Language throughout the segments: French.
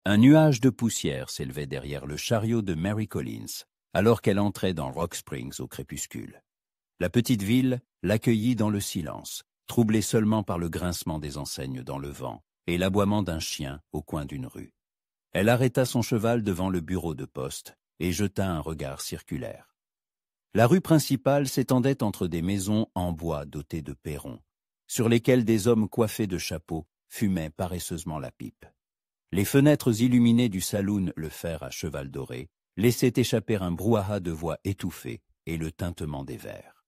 Un nuage de poussière s'élevait derrière le chariot de Mary Collins, alors qu'elle entrait dans Rock Springs au crépuscule. La petite ville l'accueillit dans le silence, troublée seulement par le grincement des enseignes dans le vent et l'aboiement d'un chien au coin d'une rue. Elle arrêta son cheval devant le bureau de poste et jeta un regard circulaire. La rue principale s'étendait entre des maisons en bois dotées de perrons, sur lesquels des hommes coiffés de chapeaux fumaient paresseusement la pipe. Les fenêtres illuminées du saloon Le Fer à cheval doré laissaient échapper un brouhaha de voix étouffées et le tintement des verres.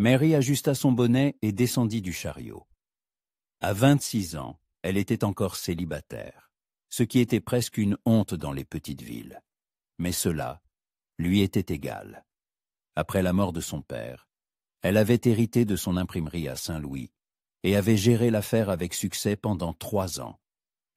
Mary ajusta son bonnet et descendit du chariot. À 26 ans, elle était encore célibataire, ce qui était presque une honte dans les petites villes. Mais cela lui était égal. Après la mort de son père, elle avait hérité de son imprimerie à Saint-Louis et avait géré l'affaire avec succès pendant 3 ans,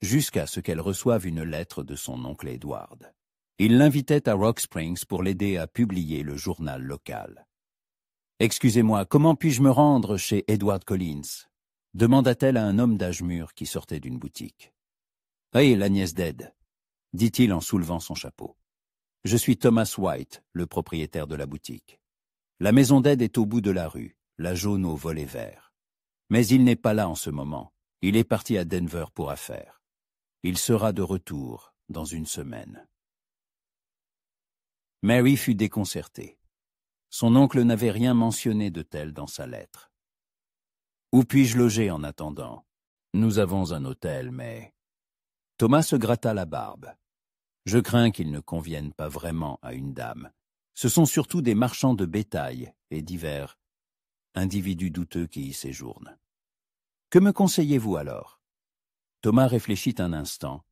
jusqu'à ce qu'elle reçoive une lettre de son oncle Edward. Il l'invitait à Rock Springs pour l'aider à publier le journal local. « Excusez-moi, comment puis-je me rendre chez Edward Collins ?» demanda-t-elle à un homme d'âge mûr qui sortait d'une boutique. « Hey, la nièce d'Ed » dit-il en soulevant son chapeau. « Je suis Thomas White, le propriétaire de la boutique. La maison d'Ed est au bout de la rue, la jaune aux volets verts. Mais il n'est pas là en ce moment. Il est parti à Denver pour affaires. Il sera de retour dans une semaine. » Mary fut déconcertée. Son oncle n'avait rien mentionné de tel dans sa lettre. « Où puis-je loger en attendant ? Nous avons un hôtel, mais... » Thomas se gratta la barbe. « Je crains qu'il ne convienne pas vraiment à une dame. Ce sont surtout des marchands de bétail et divers individus douteux qui y séjournent. Que me conseillez-vous alors ?» Thomas réfléchit un instant,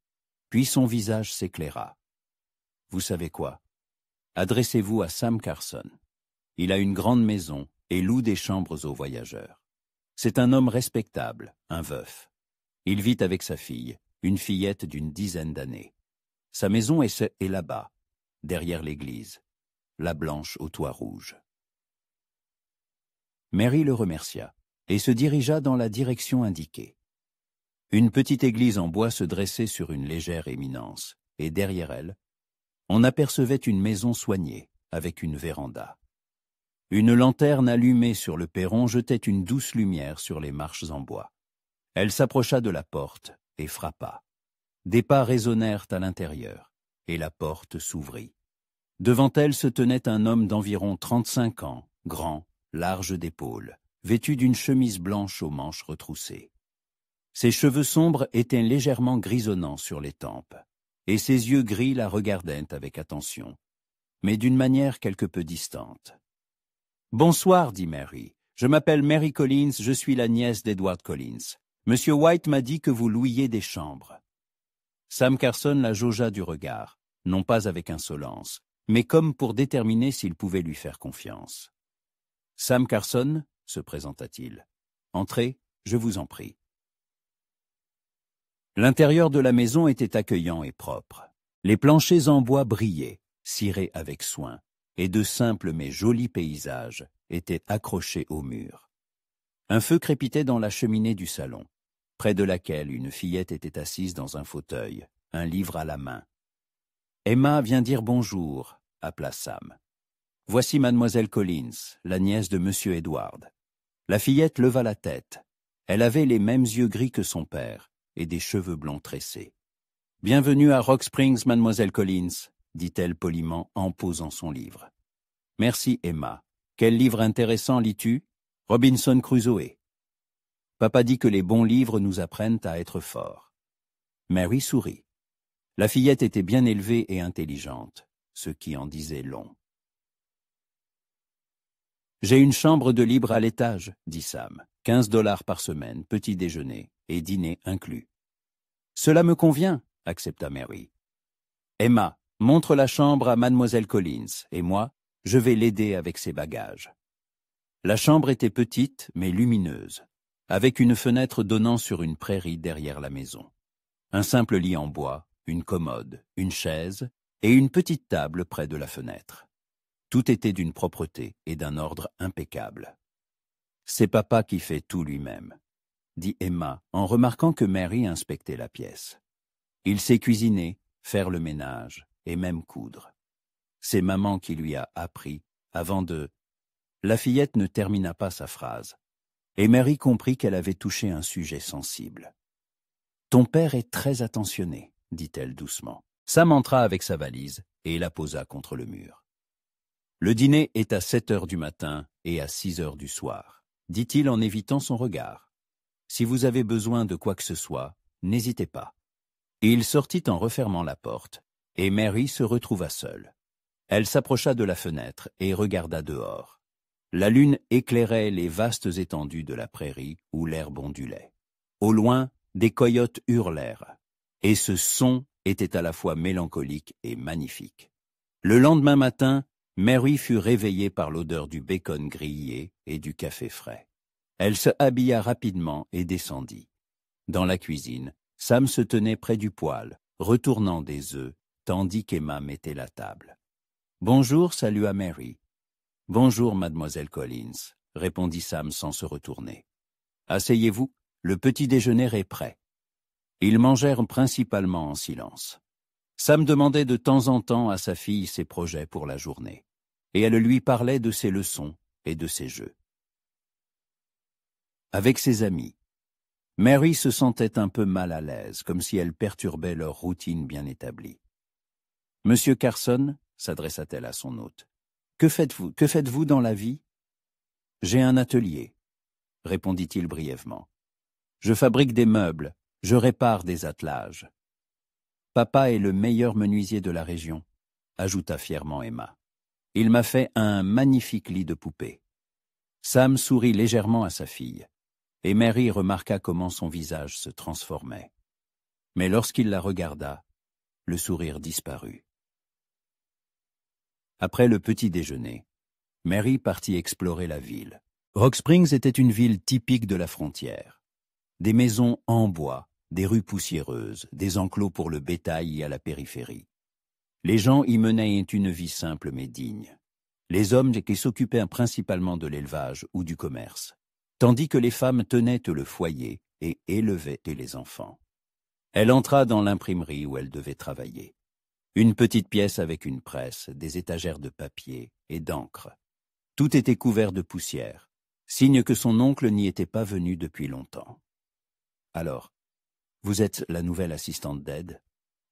puis son visage s'éclaira. « Vous savez quoi ? Adressez-vous à Sam Carson. Il a une grande maison et loue des chambres aux voyageurs. C'est un homme respectable, un veuf. Il vit avec sa fille, une fillette d'une 10aine d'années. Sa maison est là-bas, derrière l'église, la blanche au toit rouge. » Mary le remercia et se dirigea dans la direction indiquée. Une petite église en bois se dressait sur une légère éminence, et derrière elle, on apercevait une maison soignée, avec une véranda. Une lanterne allumée sur le perron jetait une douce lumière sur les marches en bois. Elle s'approcha de la porte et frappa. Des pas résonnèrent à l'intérieur, et la porte s'ouvrit. Devant elle se tenait un homme d'environ 35 ans, grand, large d'épaules, vêtu d'une chemise blanche aux manches retroussées. Ses cheveux sombres étaient légèrement grisonnants sur les tempes, et ses yeux gris la regardaient avec attention, mais d'une manière quelque peu distante. « Bonsoir, dit Mary. Je m'appelle Mary Collins, je suis la nièce d'Edward Collins. Monsieur White m'a dit que vous louiez des chambres. » Sam Carson la jaugea du regard, non pas avec insolence, mais comme pour déterminer s'il pouvait lui faire confiance. « Sam Carson, se présenta-t-il. Entrez, je vous en prie. » L'intérieur de la maison était accueillant et propre. Les planchers en bois brillaient, cirés avec soin, et de simples mais jolis paysages étaient accrochés au mur. Un feu crépitait dans la cheminée du salon, près de laquelle une fillette était assise dans un fauteuil, un livre à la main. « Emma vient dire bonjour », appela Sam. « Voici mademoiselle Collins, la nièce de monsieur Edward. » La fillette leva la tête. Elle avait les mêmes yeux gris que son père et des cheveux blonds tressés. « Bienvenue à Rock Springs, mademoiselle Collins, » dit-elle poliment en posant son livre. « Merci, Emma. Quel livre intéressant lis-tu ? Robinson Crusoe. Papa dit que les bons livres nous apprennent à être forts. » Mary sourit. La fillette était bien élevée et intelligente, ce qui en disait long. « J'ai une chambre de libre à l'étage, » dit Sam. 15 $ par semaine, petit déjeuner et dîner inclus. « Cela me convient, » accepta Mary. « Emma, montre la chambre à mademoiselle Collins, et moi, je vais l'aider avec ses bagages. » La chambre était petite, mais lumineuse, avec une fenêtre donnant sur une prairie derrière la maison. Un simple lit en bois, une commode, une chaise et une petite table près de la fenêtre. Tout était d'une propreté et d'un ordre impeccable. « C'est papa qui fait tout lui-même, » dit Emma en remarquant que Mary inspectait la pièce. Il sait cuisiner, faire le ménage et même coudre. C'est maman qui lui a appris avant de... La fillette ne termina pas sa phrase, et Mary comprit qu'elle avait touché un sujet sensible. « Ton père est très attentionné, » dit-elle doucement. Sam entra avec sa valise et la posa contre le mur. « Le dîner est à 7 heures du matin et à 6 heures du soir, » dit-il en évitant son regard. « Si vous avez besoin de quoi que ce soit, n'hésitez pas. » Et il sortit en refermant la porte, et Mary se retrouva seule. Elle s'approcha de la fenêtre et regarda dehors. La lune éclairait les vastes étendues de la prairie où l'herbe ondulait. Au loin, des coyotes hurlèrent, et ce son était à la fois mélancolique et magnifique. Le lendemain matin, Mary fut réveillée par l'odeur du bacon grillé et du café frais. Elle se habilla rapidement et descendit. Dans la cuisine, Sam se tenait près du poêle, retournant des œufs, tandis qu'Emma mettait la table. « Bonjour, salua Mary. »« Bonjour, mademoiselle Collins, » répondit Sam sans se retourner. « Asseyez-vous, le petit déjeuner est prêt. » Ils mangèrent principalement en silence. Sam demandait de temps en temps à sa fille ses projets pour la journée, et elle lui parlait de ses leçons et de ses jeux. Avec ses amis, Mary se sentait un peu mal à l'aise, comme si elle perturbait leur routine bien établie. « Monsieur Carson, » s'adressa-t-elle à son hôte, « que faites-vous dans la vie ?»« J'ai un atelier, » répondit-il brièvement. « Je fabrique des meubles, je répare des attelages. »« Papa est le meilleur menuisier de la région, » ajouta fièrement Emma. « Il m'a fait un magnifique lit de poupée. » Sam sourit légèrement à sa fille, et Mary remarqua comment son visage se transformait. Mais lorsqu'il la regarda, le sourire disparut. Après le petit déjeuner, Mary partit explorer la ville. Rock Springs était une ville typique de la frontière. Des maisons en bois, des rues poussiéreuses, des enclos pour le bétail à la périphérie. Les gens y menaient une vie simple mais digne. Les hommes qui s'occupaient principalement de l'élevage ou du commerce, tandis que les femmes tenaient le foyer et élevaient les enfants. Elle entra dans l'imprimerie où elle devait travailler. Une petite pièce avec une presse, des étagères de papier et d'encre. Tout était couvert de poussière, signe que son oncle n'y était pas venu depuis longtemps. « Alors, vous êtes la nouvelle assistante d'aide ?»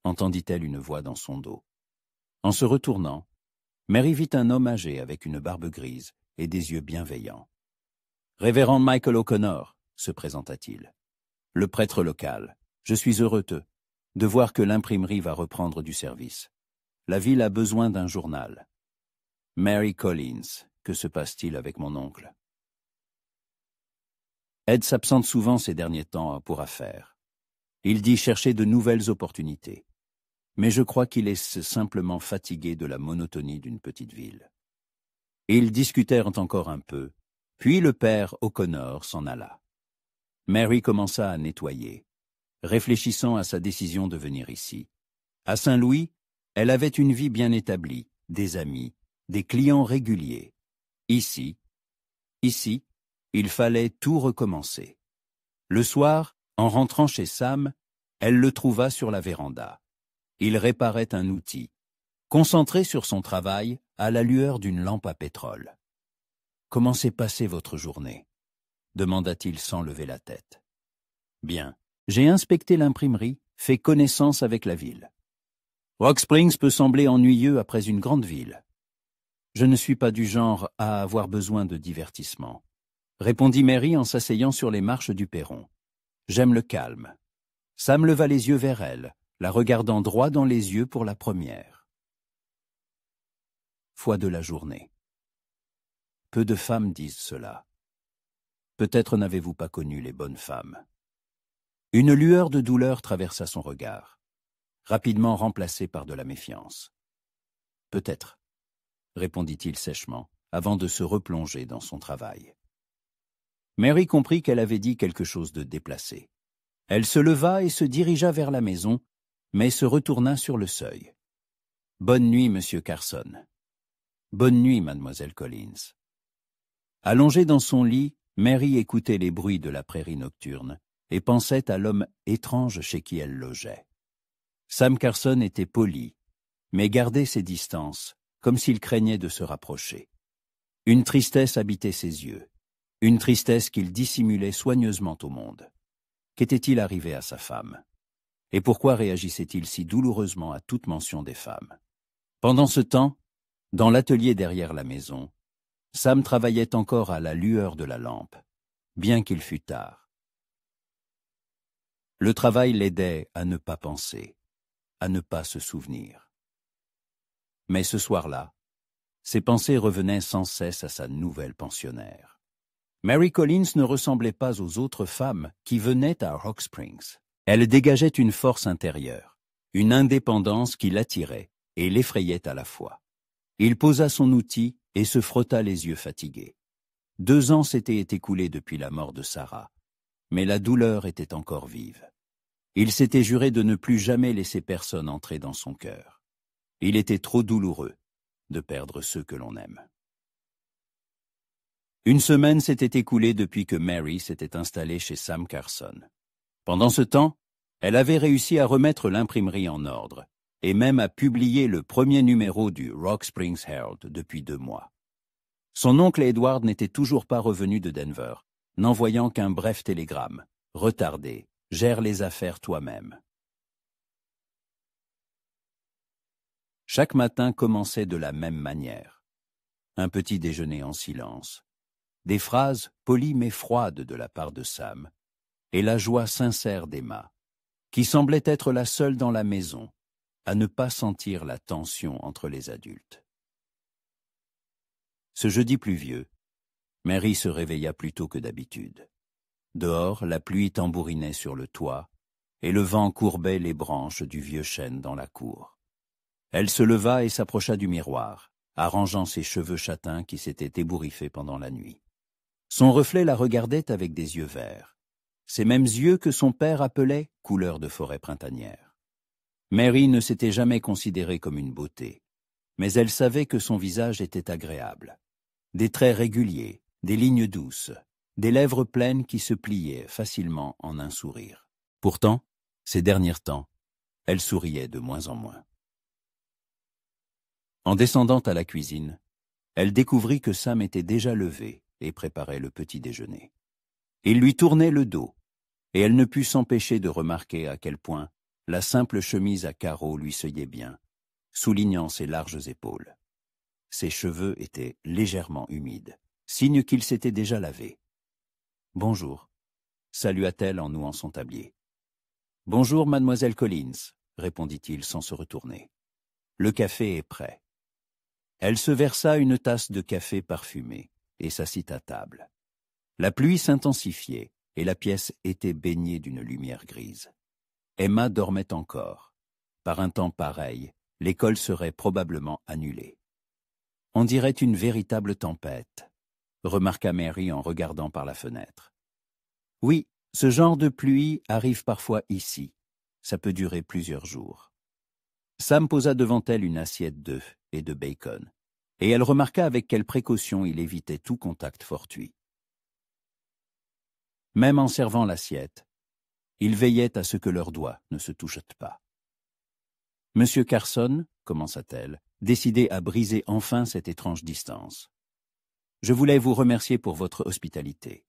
entendit-elle une voix dans son dos. En se retournant, Mary vit un homme âgé avec une barbe grise et des yeux bienveillants. « Révérend Michael O'Connor » se présenta-t-il. « Le prêtre local. Je suis heureux de voir que l'imprimerie va reprendre du service. La ville a besoin d'un journal. »« Mary Collins, que se passe-t-il avec mon oncle ?» Ed s'absente souvent ces derniers temps pour affaires. Il dit chercher de nouvelles opportunités. Mais je crois qu'il est simplement fatigué de la monotonie d'une petite ville. Ils discutèrent encore un peu, puis le père O'Connor s'en alla. Mary commença à nettoyer, réfléchissant à sa décision de venir ici. À Saint-Louis, elle avait une vie bien établie, des amis, des clients réguliers. Ici, il fallait tout recommencer. Le soir, en rentrant chez Sam, elle le trouva sur la véranda. Il réparait un outil, concentré sur son travail à la lueur d'une lampe à pétrole. « Comment s'est passée votre journée ?» demanda-t-il sans lever la tête. « Bien, j'ai inspecté l'imprimerie, fait connaissance avec la ville. Rock Springs peut sembler ennuyeux après une grande ville. Je ne suis pas du genre à avoir besoin de divertissement, » répondit Mary en s'asseyant sur les marches du perron. « J'aime le calme. » Sam leva les yeux vers elle, la regardant droit dans les yeux pour la première fois de la journée. Peu de femmes disent cela. Peut-être n'avez-vous pas connu les bonnes femmes. Une lueur de douleur traversa son regard, rapidement remplacée par de la méfiance. Peut-être, répondit-il sèchement, avant de se replonger dans son travail. Mary comprit qu'elle avait dit quelque chose de déplacé. Elle se leva et se dirigea vers la maison, mais se retourna sur le seuil. « Bonne nuit, monsieur Carson. »« Bonne nuit, mademoiselle Collins. » Allongée dans son lit, Mary écoutait les bruits de la prairie nocturne et pensait à l'homme étrange chez qui elle logeait. Sam Carson était poli, mais gardait ses distances, comme s'il craignait de se rapprocher. Une tristesse habitait ses yeux, une tristesse qu'il dissimulait soigneusement au monde. Qu'était-il arrivé à sa femme? Et pourquoi réagissait-il si douloureusement à toute mention des femmes? Pendant ce temps, dans l'atelier derrière la maison, Sam travaillait encore à la lueur de la lampe, bien qu'il fût tard. Le travail l'aidait à ne pas penser, à ne pas se souvenir. Mais ce soir-là, ses pensées revenaient sans cesse à sa nouvelle pensionnaire. Mary Collins ne ressemblait pas aux autres femmes qui venaient à Rock Springs. Elle dégageait une force intérieure, une indépendance qui l'attirait et l'effrayait à la fois. Il posa son outil et se frotta les yeux fatigués. 2 ans s'étaient écoulés depuis la mort de Sarah, mais la douleur était encore vive. Il s'était juré de ne plus jamais laisser personne entrer dans son cœur. Il était trop douloureux de perdre ceux que l'on aime. Une semaine s'était écoulée depuis que Mary s'était installée chez Sam Carson. Pendant ce temps, elle avait réussi à remettre l'imprimerie en ordre et même à publier le premier numéro du Rock Springs Herald depuis 2 mois. Son oncle Edward n'était toujours pas revenu de Denver, n'envoyant qu'un bref télégramme. « Retardé, gère les affaires toi-même. » Chaque matin commençait de la même manière. Un petit déjeuner en silence, des phrases polies mais froides de la part de Sam, et la joie sincère d'Emma, qui semblait être la seule dans la maison à ne pas sentir la tension entre les adultes. Ce jeudi pluvieux, Mary se réveilla plus tôt que d'habitude. Dehors, la pluie tambourinait sur le toit, et le vent courbait les branches du vieux chêne dans la cour. Elle se leva et s'approcha du miroir, arrangeant ses cheveux châtains qui s'étaient ébouriffés pendant la nuit. Son reflet la regardait avec des yeux verts, ces mêmes yeux que son père appelait « couleur de forêt printanière ». Mary ne s'était jamais considérée comme une beauté, mais elle savait que son visage était agréable. Des traits réguliers, des lignes douces, des lèvres pleines qui se pliaient facilement en un sourire. Pourtant, ces derniers temps, elle souriait de moins en moins. En descendant à la cuisine, elle découvrit que Sam était déjà levé et préparait le petit déjeuner. Il lui tournait le dos, et elle ne put s'empêcher de remarquer à quel point la simple chemise à carreaux lui seyait bien, soulignant ses larges épaules. Ses cheveux étaient légèrement humides, signe qu'il s'était déjà lavé. « Bonjour », salua-t-elle en nouant son tablier. « Bonjour, mademoiselle Collins », répondit-il sans se retourner. « Le café est prêt. » Elle se versa une tasse de café parfumé et s'assit à table. La pluie s'intensifiait et la pièce était baignée d'une lumière grise. Emma dormait encore. Par un temps pareil, l'école serait probablement annulée. « On dirait une véritable tempête », remarqua Mary en regardant par la fenêtre. « Oui, ce genre de pluie arrive parfois ici. Ça peut durer plusieurs jours. » Sam posa devant elle une assiette d'œufs et de bacon, et elle remarqua avec quelle précaution il évitait tout contact fortuit. Même en servant l'assiette, il veillait à ce que leurs doigts ne se touchent pas. « Monsieur Carson, » commença-t-elle, décidée à briser enfin cette étrange distance. « Je voulais vous remercier pour votre hospitalité.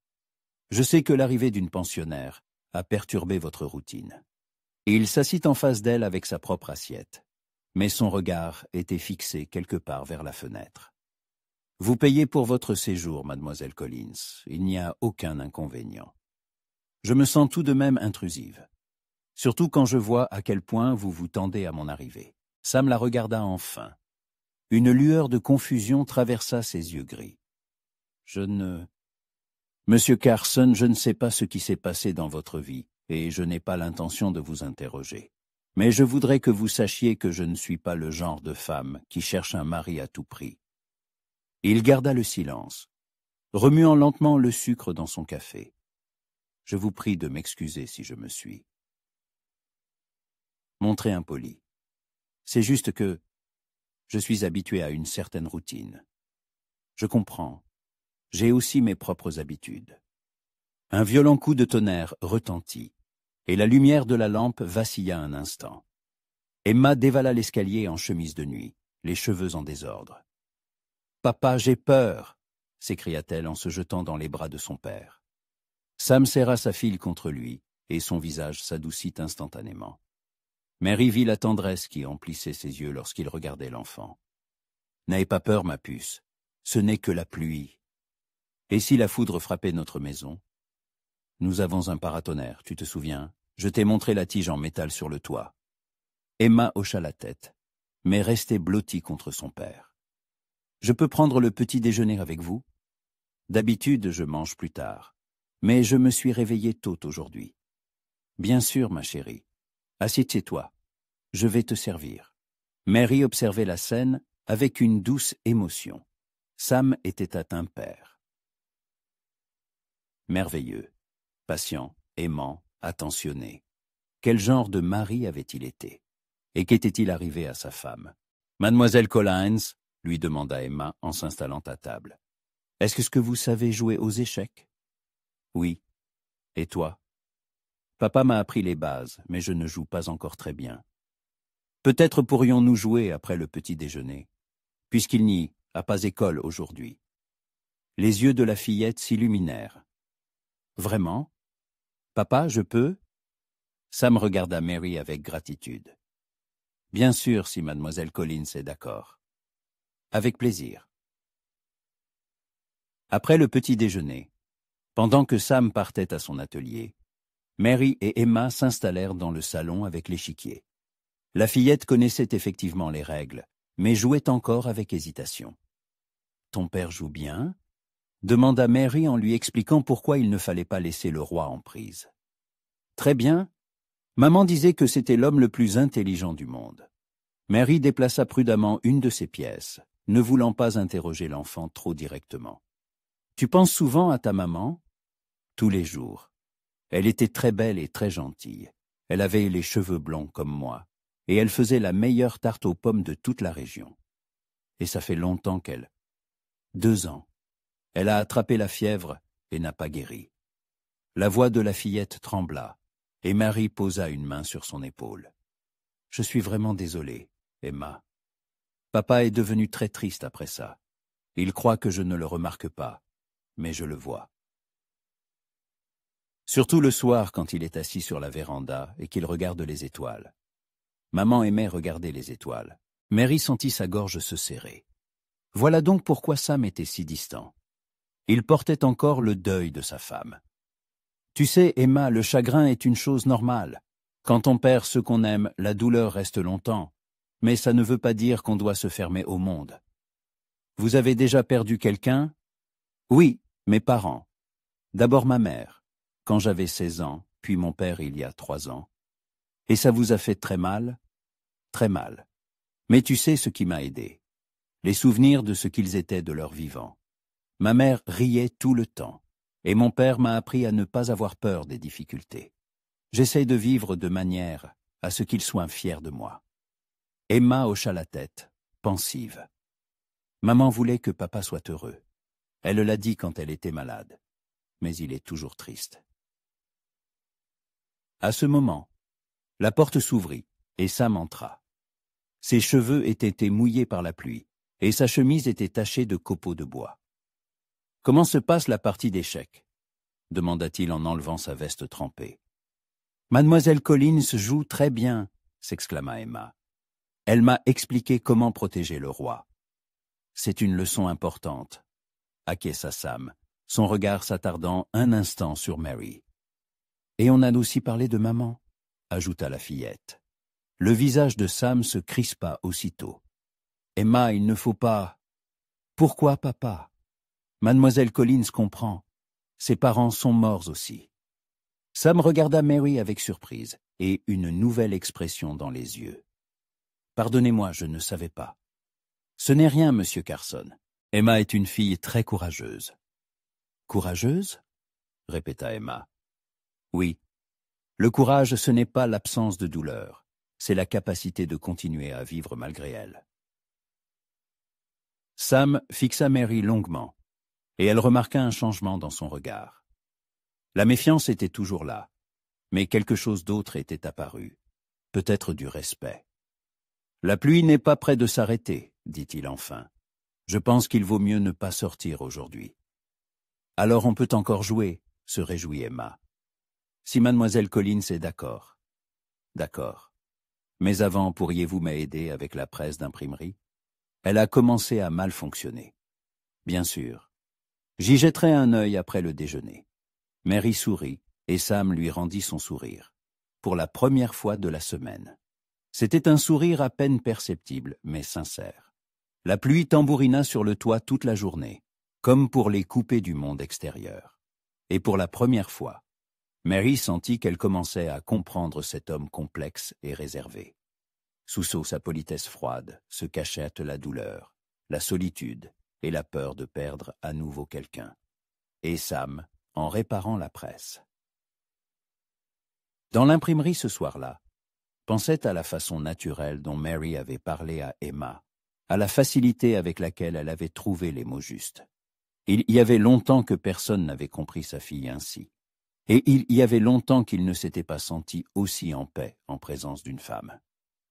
Je sais que l'arrivée d'une pensionnaire a perturbé votre routine. » Et il s'assit en face d'elle avec sa propre assiette, mais son regard était fixé quelque part vers la fenêtre. « Vous payez pour votre séjour, mademoiselle Collins, il n'y a aucun inconvénient. Je me sens tout de même intrusive, surtout quand je vois à quel point vous vous tendez à mon arrivée. » Sam la regarda enfin. Une lueur de confusion traversa ses yeux gris. « Monsieur Carson, je ne sais pas ce qui s'est passé dans votre vie, et je n'ai pas l'intention de vous interroger. Mais je voudrais que vous sachiez que je ne suis pas le genre de femme qui cherche un mari à tout prix. » Il garda le silence, remuant lentement le sucre dans son café. « Je vous prie de m'excuser si je me suis montré impoli. C'est juste que je suis habitué à une certaine routine. Je comprends. J'ai aussi mes propres habitudes. » Un violent coup de tonnerre retentit, et la lumière de la lampe vacilla un instant. Emma dévala l'escalier en chemise de nuit, les cheveux en désordre. « Papa, j'ai peur !» s'écria-t-elle en se jetant dans les bras de son père. Sam serra sa fille contre lui, et son visage s'adoucit instantanément. Mary vit la tendresse qui emplissait ses yeux lorsqu'il regardait l'enfant. « N'aie pas peur, ma puce, ce n'est que la pluie. Et si la foudre frappait notre maison? Nous avons un paratonnerre, tu te souviens? Je t'ai montré la tige en métal sur le toit. » Emma hocha la tête, mais restait blottie contre son père. « Je peux prendre le petit déjeuner avec vous? D'habitude, je mange plus tard, mais je me suis réveillée tôt aujourd'hui. »« Bien sûr, ma chérie. Assieds-toi. Je vais te servir. » Mary observait la scène avec une douce émotion. Sam était à un père. Merveilleux, patient, aimant, attentionné. Quel genre de mari avait-il été? Et qu'était-il arrivé à sa femme? « Mademoiselle Collins, lui demanda Emma en s'installant à table. Est-ce que vous savez jouer aux échecs? Oui. Et toi? Papa m'a appris les bases, mais je ne joue pas encore très bien. Peut-être pourrions-nous jouer après le petit déjeuner, puisqu'il n'y a pas école aujourd'hui. Les yeux de la fillette s'illuminèrent. Vraiment? Papa, je peux? Sam regarda Mary avec gratitude. Bien sûr, si mademoiselle Collins est d'accord. Avec plaisir. Après le petit déjeuner, pendant que Sam partait à son atelier, Mary et Emma s'installèrent dans le salon avec l'échiquier. La fillette connaissait effectivement les règles, mais jouait encore avec hésitation. « Ton père joue bien ?» demanda Mary en lui expliquant pourquoi il ne fallait pas laisser le roi en prise. « Très bien. Maman disait que c'était l'homme le plus intelligent du monde. » Mary déplaça prudemment une de ses pièces, ne voulant pas interroger l'enfant trop directement. « Tu penses souvent à ta maman? » Tous les jours. Elle était très belle et très gentille. Elle avait les cheveux blonds comme moi, et elle faisait la meilleure tarte aux pommes de toute la région. Et ça fait longtemps qu'elle... 2 ans. Elle a attrapé la fièvre et n'a pas guéri. La voix de la fillette trembla, et Mary posa une main sur son épaule. « Je suis vraiment désolée, Emma. Papa est devenu très triste après ça. Il croit que je ne le remarque pas, mais je le vois. Surtout le soir quand il est assis sur la véranda et qu'il regarde les étoiles. Maman aimait regarder les étoiles. Mary sentit sa gorge se serrer. Voilà donc pourquoi Sam était si distant. Il portait encore le deuil de sa femme. Tu sais, Emma, le chagrin est une chose normale. Quand on perd ce qu'on aime, la douleur reste longtemps, mais ça ne veut pas dire qu'on doit se fermer au monde. Vous avez déjà perdu quelqu'un? Oui, mes parents. D'abord ma mère, quand j'avais 16 ans, puis mon père il y a 3 ans. Et ça vous a fait très mal? Très mal. Mais tu sais ce qui m'a aidé. Les souvenirs de ce qu'ils étaient de leur vivant. Ma mère riait tout le temps, et mon père m'a appris à ne pas avoir peur des difficultés. J'essaie de vivre de manière à ce qu'ils soient fiers de moi. Emma hocha la tête, pensive. Maman voulait que papa soit heureux. Elle l'a dit quand elle était malade. Mais il est toujours triste. À ce moment, la porte s'ouvrit et Sam entra. Ses cheveux étaient mouillés par la pluie et sa chemise était tachée de copeaux de bois. « Comment se passe la partie d'échecs » demanda-t-il en enlevant sa veste trempée. « Mademoiselle Collins joue très bien » s'exclama Emma. « Elle m'a expliqué comment protéger le roi. »« C'est une leçon importante » acquiesça Sam, son regard s'attardant un instant sur Mary. « Et on a aussi parlé de maman » ajouta la fillette. Le visage de Sam se crispa aussitôt. « Emma, il ne faut pas... »« Pourquoi, papa? Mademoiselle Collins comprend. Ses parents sont morts aussi. » Sam regarda Mary avec surprise et une nouvelle expression dans les yeux. « Pardonnez-moi, je ne savais pas. »« Ce n'est rien, monsieur Carson. Emma est une fille très courageuse. »« Courageuse ?» répéta Emma. « Oui. Le courage, ce n'est pas l'absence de douleur. C'est la capacité de continuer à vivre malgré elle. » Sam fixa Mary longuement, et elle remarqua un changement dans son regard. La méfiance était toujours là, mais quelque chose d'autre était apparu, peut-être du respect. La pluie n'est pas près de s'arrêter, dit-il enfin. Je pense qu'il vaut mieux ne pas sortir aujourd'hui. Alors on peut encore jouer, se réjouit Emma. Si mademoiselle Collins est d'accord. D'accord. Mais avant, pourriez-vous m'aider avec la presse d'imprimerie? Elle a commencé à mal fonctionner. Bien sûr. J'y jetterai un œil après le déjeuner. Mary sourit, et Sam lui rendit son sourire. Pour la première fois de la semaine. C'était un sourire à peine perceptible, mais sincère. La pluie tambourina sur le toit toute la journée, comme pour les couper du monde extérieur. Et pour la première fois, Mary sentit qu'elle commençait à comprendre cet homme complexe et réservé. Sous sa politesse froide se cachait la douleur, la solitude et la peur de perdre à nouveau quelqu'un. Et Sam, en réparant la presse. Dans l'imprimerie ce soir-là, pensait à la façon naturelle dont Mary avait parlé à Emma, à la facilité avec laquelle elle avait trouvé les mots justes. Il y avait longtemps que personne n'avait compris sa fille ainsi. Et il y avait longtemps qu'il ne s'était pas senti aussi en paix en présence d'une femme.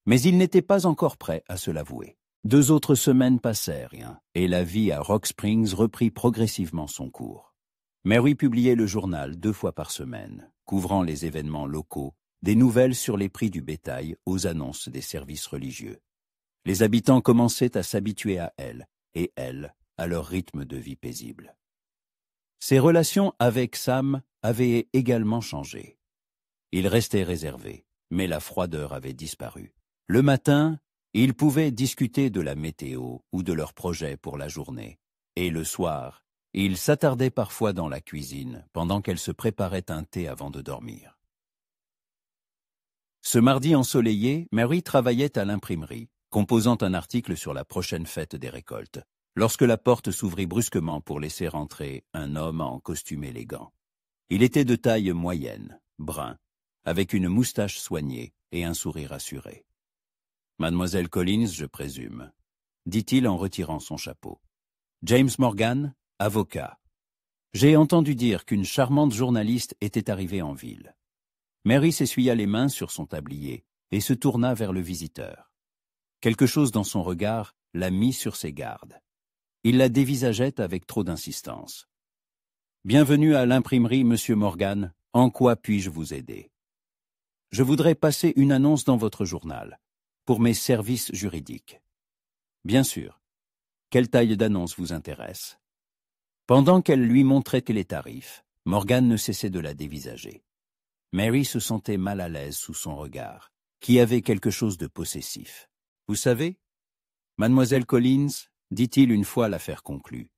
Mais il n'était pas encore prêt à se l'avouer. 2 autres semaines passèrent, et la vie à Rock Springs reprit progressivement son cours. Mary publiait le journal 2 fois par semaine, couvrant les événements locaux, des nouvelles sur les prix du bétail aux annonces des services religieux. Les habitants commençaient à s'habituer à elle, et elle, à leur rythme de vie paisible. Ses relations avec Sam avaient également changé. Il restait réservé, mais la froideur avait disparu. Le matin, ils pouvaient discuter de la météo ou de leurs projets pour la journée. Et le soir, ils s'attardaient parfois dans la cuisine pendant qu'elle se préparait un thé avant de dormir. Ce mardi ensoleillé, Mary travaillait à l'imprimerie, composant un article sur la prochaine fête des récoltes, lorsque la porte s'ouvrit brusquement pour laisser entrer un homme en costume élégant. Il était de taille moyenne, brun, avec une moustache soignée et un sourire assuré. « Mademoiselle Collins, je présume », dit-il en retirant son chapeau. « James Morgan, avocat. J'ai entendu dire qu'une charmante journaliste était arrivée en ville. » Mary s'essuya les mains sur son tablier et se tourna vers le visiteur. Quelque chose dans son regard la mit sur ses gardes. Il la dévisageait avec trop d'insistance. « Bienvenue à l'imprimerie, Monsieur Morgan. En quoi puis-je vous aider? Je voudrais passer une annonce dans votre journal, pour mes services juridiques. Bien sûr. Quelle taille d'annonce vous intéresse? » Pendant qu'elle lui montrait les tarifs, Morgan ne cessait de la dévisager. Mary se sentait mal à l'aise sous son regard, qui avait quelque chose de possessif. « Vous savez, Mademoiselle Collins, dit-il une fois l'affaire conclue,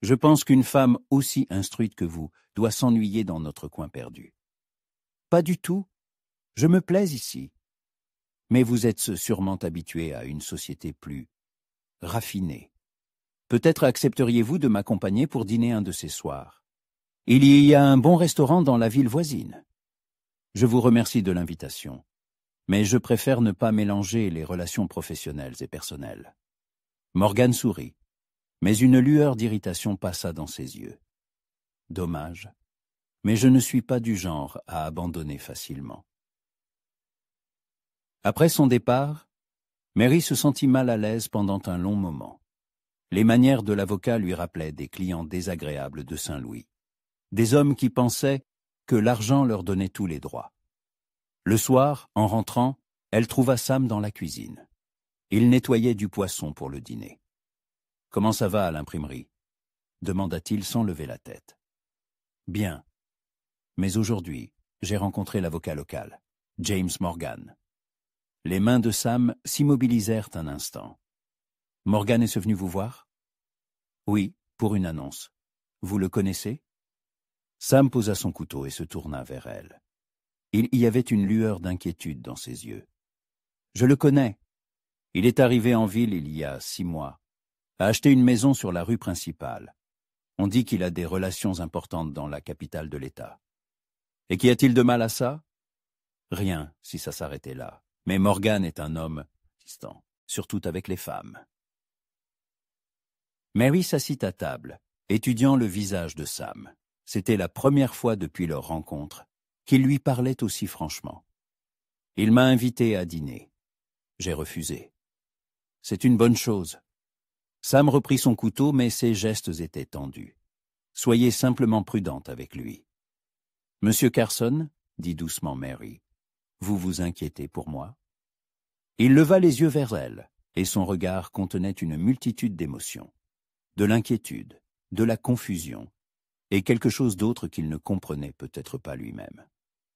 je pense qu'une femme aussi instruite que vous doit s'ennuyer dans notre coin perdu. Pas du tout. Je me plais ici. Mais vous êtes sûrement habitué à une société plus raffinée. Peut-être accepteriez-vous de m'accompagner pour dîner un de ces soirs. Il y a un bon restaurant dans la ville voisine. Je vous remercie de l'invitation, mais je préfère ne pas mélanger les relations professionnelles et personnelles. » Morgan sourit, mais une lueur d'irritation passa dans ses yeux. Dommage, mais je ne suis pas du genre à abandonner facilement. Après son départ, Mary se sentit mal à l'aise pendant un long moment. Les manières de l'avocat lui rappelaient des clients désagréables de Saint-Louis, des hommes qui pensaient que l'argent leur donnait tous les droits. Le soir, en rentrant, elle trouva Sam dans la cuisine. Il nettoyait du poisson pour le dîner. « Comment ça va à l'imprimerie » demanda-t-il sans lever la tête. « Bien. Mais aujourd'hui, j'ai rencontré l'avocat local, James Morgan. » Les mains de Sam s'immobilisèrent un instant. « Morgan est venu vous voir ?»« Oui, pour une annonce. Vous le connaissez ?» Sam posa son couteau et se tourna vers elle. Il y avait une lueur d'inquiétude dans ses yeux. « Je le connais. Il est arrivé en ville il y a 6 mois, a acheté une maison sur la rue principale. On dit qu'il a des relations importantes dans la capitale de l'État. Et qu'y a-t-il de mal à ça? Rien, si ça s'arrêtait là. Mais Morgan est un homme insistant, surtout avec les femmes. » Mary s'assit à table, étudiant le visage de Sam. C'était la première fois depuis leur rencontre qu'il lui parlait aussi franchement. « Il m'a invité à dîner. J'ai refusé. c'est une bonne chose. » Sam reprit son couteau, mais ses gestes étaient tendus. « Soyez simplement prudente avec lui. »« Monsieur Carson, » dit doucement Mary, « vous vous inquiétez pour moi ?» Il leva les yeux vers elle, et son regard contenait une multitude d'émotions. De l'inquiétude, de la confusion, et quelque chose d'autre qu'il ne comprenait peut-être pas lui-même.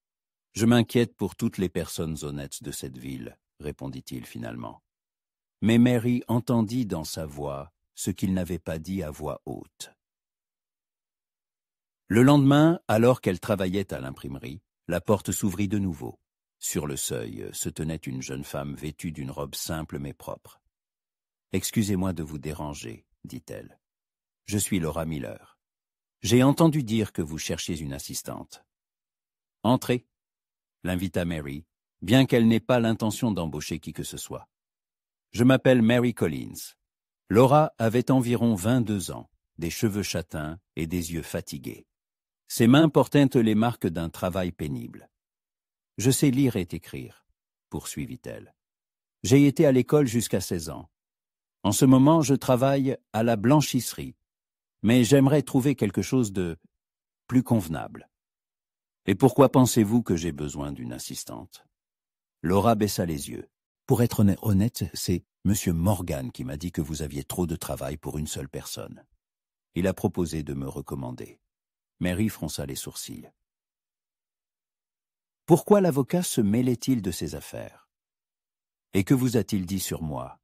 « Je m'inquiète pour toutes les personnes honnêtes de cette ville, » répondit-il finalement. Mais Mary entendit dans sa voix ce qu'il n'avait pas dit à voix haute. Le lendemain, alors qu'elle travaillait à l'imprimerie, la porte s'ouvrit de nouveau. Sur le seuil se tenait une jeune femme vêtue d'une robe simple mais propre. « Excusez-moi de vous déranger, » dit-elle. « Je suis Laura Miller. J'ai entendu dire que vous cherchiez une assistante. »« Entrez » l'invita Mary, bien qu'elle n'ait pas l'intention d'embaucher qui que ce soit. « Je m'appelle Mary Collins. » Laura avait environ 22 ans, des cheveux châtains et des yeux fatigués. Ses mains portaient les marques d'un travail pénible. « Je sais lire et écrire, » poursuivit-elle. « J'ai été à l'école jusqu'à 16 ans. En ce moment, je travaille à la blanchisserie, mais j'aimerais trouver quelque chose de plus convenable. Et pourquoi pensez-vous que j'ai besoin d'une assistante ?» Laura baissa les yeux. « Pour être honnête, c'est Monsieur Morgan qui m'a dit que vous aviez trop de travail pour une seule personne. Il a proposé de me recommander. » Mary fronça les sourcils. « Pourquoi l'avocat se mêlait-il de ses affaires? Et que vous a-t-il dit sur moi?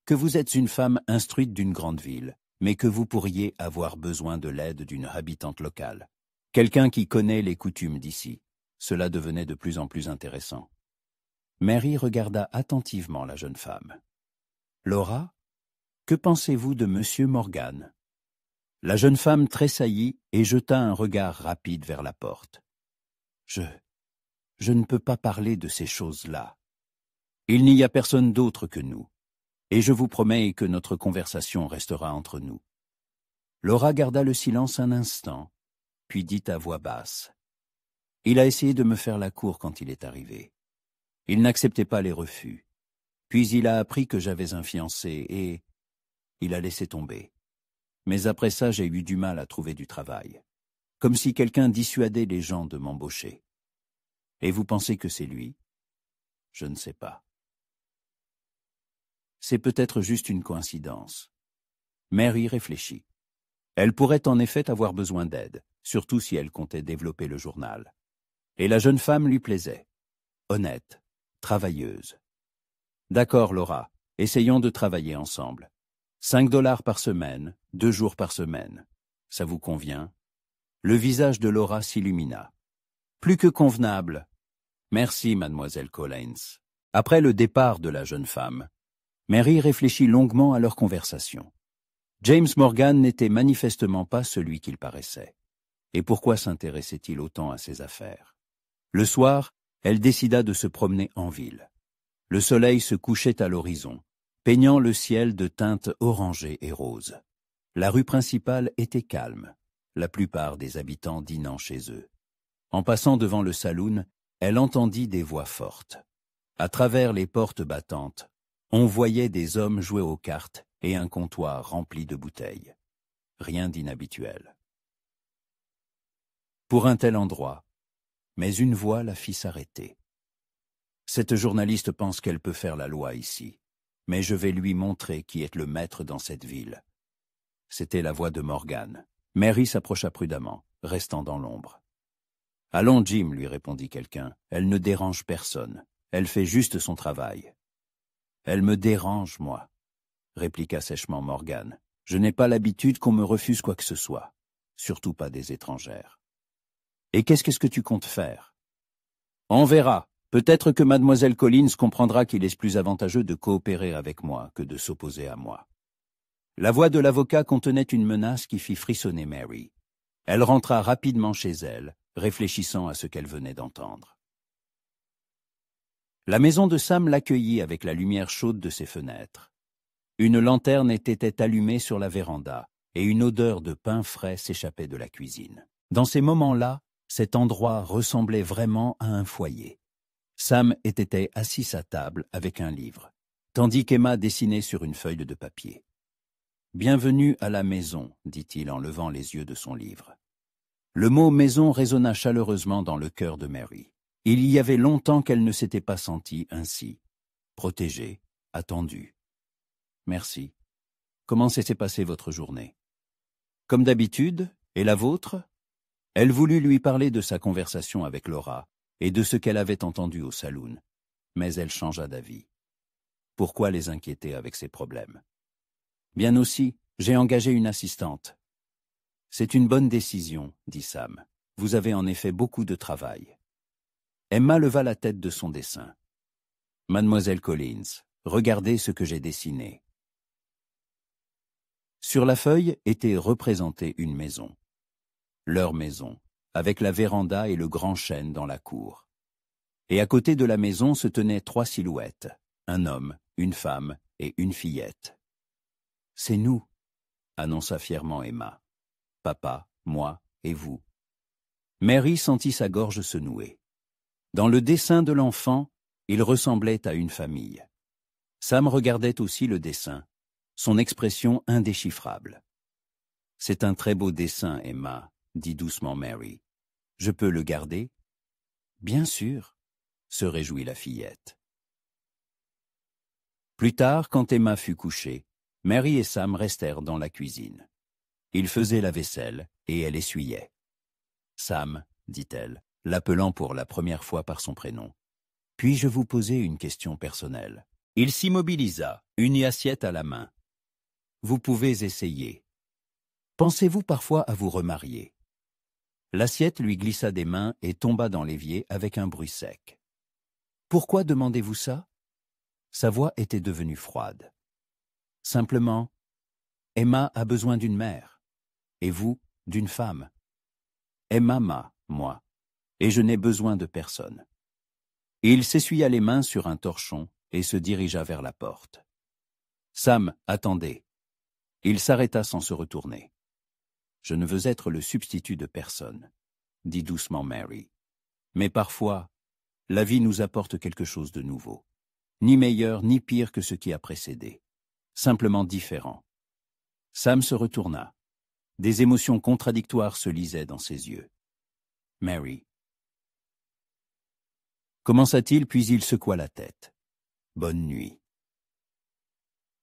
Que vous êtes une femme instruite d'une grande ville, mais que vous pourriez avoir besoin de l'aide d'une habitante locale. Quelqu'un qui connaît les coutumes d'ici. » Cela devenait de plus en plus intéressant. Mary regarda attentivement la jeune femme. « Laura, que pensez-vous de Monsieur Morgan ?» La jeune femme tressaillit et jeta un regard rapide vers la porte. « Je ne peux pas parler de ces choses-là. Il n'y a personne d'autre que nous, et je vous promets que notre conversation restera entre nous. » Laura garda le silence un instant, puis dit à voix basse. « Il a essayé de me faire la cour quand il est arrivé. Il n'acceptait pas les refus. Puis il a appris que j'avais un fiancé et il a laissé tomber. Mais après ça, j'ai eu du mal à trouver du travail. Comme si quelqu'un dissuadait les gens de m'embaucher. Et vous pensez que c'est lui? Je ne sais pas. C'est peut-être juste une coïncidence. » Mary réfléchit. Elle pourrait en effet avoir besoin d'aide, surtout si elle comptait développer le journal. Et la jeune femme lui plaisait. Honnête, travailleuse. « D'accord, Laura, essayons de travailler ensemble. 5 $ par semaine, 2 jours par semaine. Ça vous convient ?» Le visage de Laura s'illumina. « Plus que convenable. Merci, mademoiselle Collins. » Après le départ de la jeune femme, Mary réfléchit longuement à leur conversation. James Morgan n'était manifestement pas celui qu'il paraissait. Et pourquoi s'intéressait-il autant à ses affaires? Le soir, elle décida de se promener en ville. Le soleil se couchait à l'horizon, peignant le ciel de teintes orangées et roses. La rue principale était calme, la plupart des habitants dînant chez eux. En passant devant le saloon, elle entendit des voix fortes. À travers les portes battantes, on voyait des hommes jouer aux cartes et un comptoir rempli de bouteilles. Rien d'inhabituel. Pour un tel endroit, mais une voix la fit s'arrêter. Cette journaliste pense qu'elle peut faire la loi ici, mais je vais lui montrer qui est le maître dans cette ville. C'était la voix de Morgan. Mary s'approcha prudemment, restant dans l'ombre. « Allons, Jim, lui répondit quelqu'un. Elle ne dérange personne. Elle fait juste son travail. »« Elle me dérange, moi, » répliqua sèchement Morgan. « Je n'ai pas l'habitude qu'on me refuse quoi que ce soit, surtout pas des étrangères. »« Et qu'est-ce que tu comptes faire ?»« On verra. Peut-être que mademoiselle Collins comprendra qu'il est plus avantageux de coopérer avec moi que de s'opposer à moi. » La voix de l'avocat contenait une menace qui fit frissonner Mary. Elle rentra rapidement chez elle, réfléchissant à ce qu'elle venait d'entendre. La maison de Sam l'accueillit avec la lumière chaude de ses fenêtres. Une lanterne était allumée sur la véranda et une odeur de pain frais s'échappait de la cuisine. Dans ces moments-là, cet endroit ressemblait vraiment à un foyer. Sam était assis à table avec un livre. tandis qu'Emma dessinait sur une feuille de papier. « Bienvenue à la maison », dit-il en levant les yeux de son livre. Le mot « maison » résonna chaleureusement dans le cœur de Mary. Il y avait longtemps qu'elle ne s'était pas sentie ainsi, protégée, attendue. « Merci. Comment s'est passée votre journée ?»« Comme d'habitude, et la vôtre ?» Elle voulut lui parler de sa conversation avec Laura et de ce qu'elle avait entendu au saloon, mais elle changea d'avis. Pourquoi les inquiéter avec ses problèmes? Bien aussi, j'ai engagé une assistante. C'est une bonne décision, dit Sam. Vous avez en effet beaucoup de travail. Emma leva la tête de son dessin. Mademoiselle Collins, regardez ce que j'ai dessiné. Sur la feuille était représentée une maison. Leur maison, avec la véranda et le grand chêne dans la cour. Et à côté de la maison se tenaient 3 silhouettes, un homme, une femme et une fillette. « C'est nous », annonça fièrement Emma. « Papa, moi et vous. » Mary sentit sa gorge se nouer. Dans le dessin de l'enfant, il ressemblait à une famille. Sam regardait aussi le dessin, son expression indéchiffrable. « C'est un très beau dessin, Emma, » dit doucement Mary. « Je peux le garder ?»« Bien sûr, » se réjouit la fillette. Plus tard, quand Emma fut couchée, Mary et Sam restèrent dans la cuisine. Ils faisaient la vaisselle et elle essuyait. « Sam, » dit-elle, l'appelant pour la première fois par son prénom, « puis-je vous poser une question personnelle ?» Il s'immobilisa, une assiette à la main. « Vous pouvez essayer. Pensez-vous parfois à vous remarier ?» L'assiette lui glissa des mains et tomba dans l'évier avec un bruit sec. « Pourquoi demandez-vous ça ?» Sa voix était devenue froide. « Simplement, Emma a besoin d'une mère, et vous, d'une femme. Emma m'a, moi, et je n'ai besoin de personne. » Il s'essuya les mains sur un torchon et se dirigea vers la porte. « Sam, attendez. » Il s'arrêta sans se retourner. « Je ne veux être le substitut de personne, » dit doucement Mary. « Mais parfois, la vie nous apporte quelque chose de nouveau. Ni meilleur ni pire que ce qui a précédé. Simplement différent. » Sam se retourna. Des émotions contradictoires se lisaient dans ses yeux. « Mary. » Commença-t-il, puis il secoua la tête. « Bonne nuit. »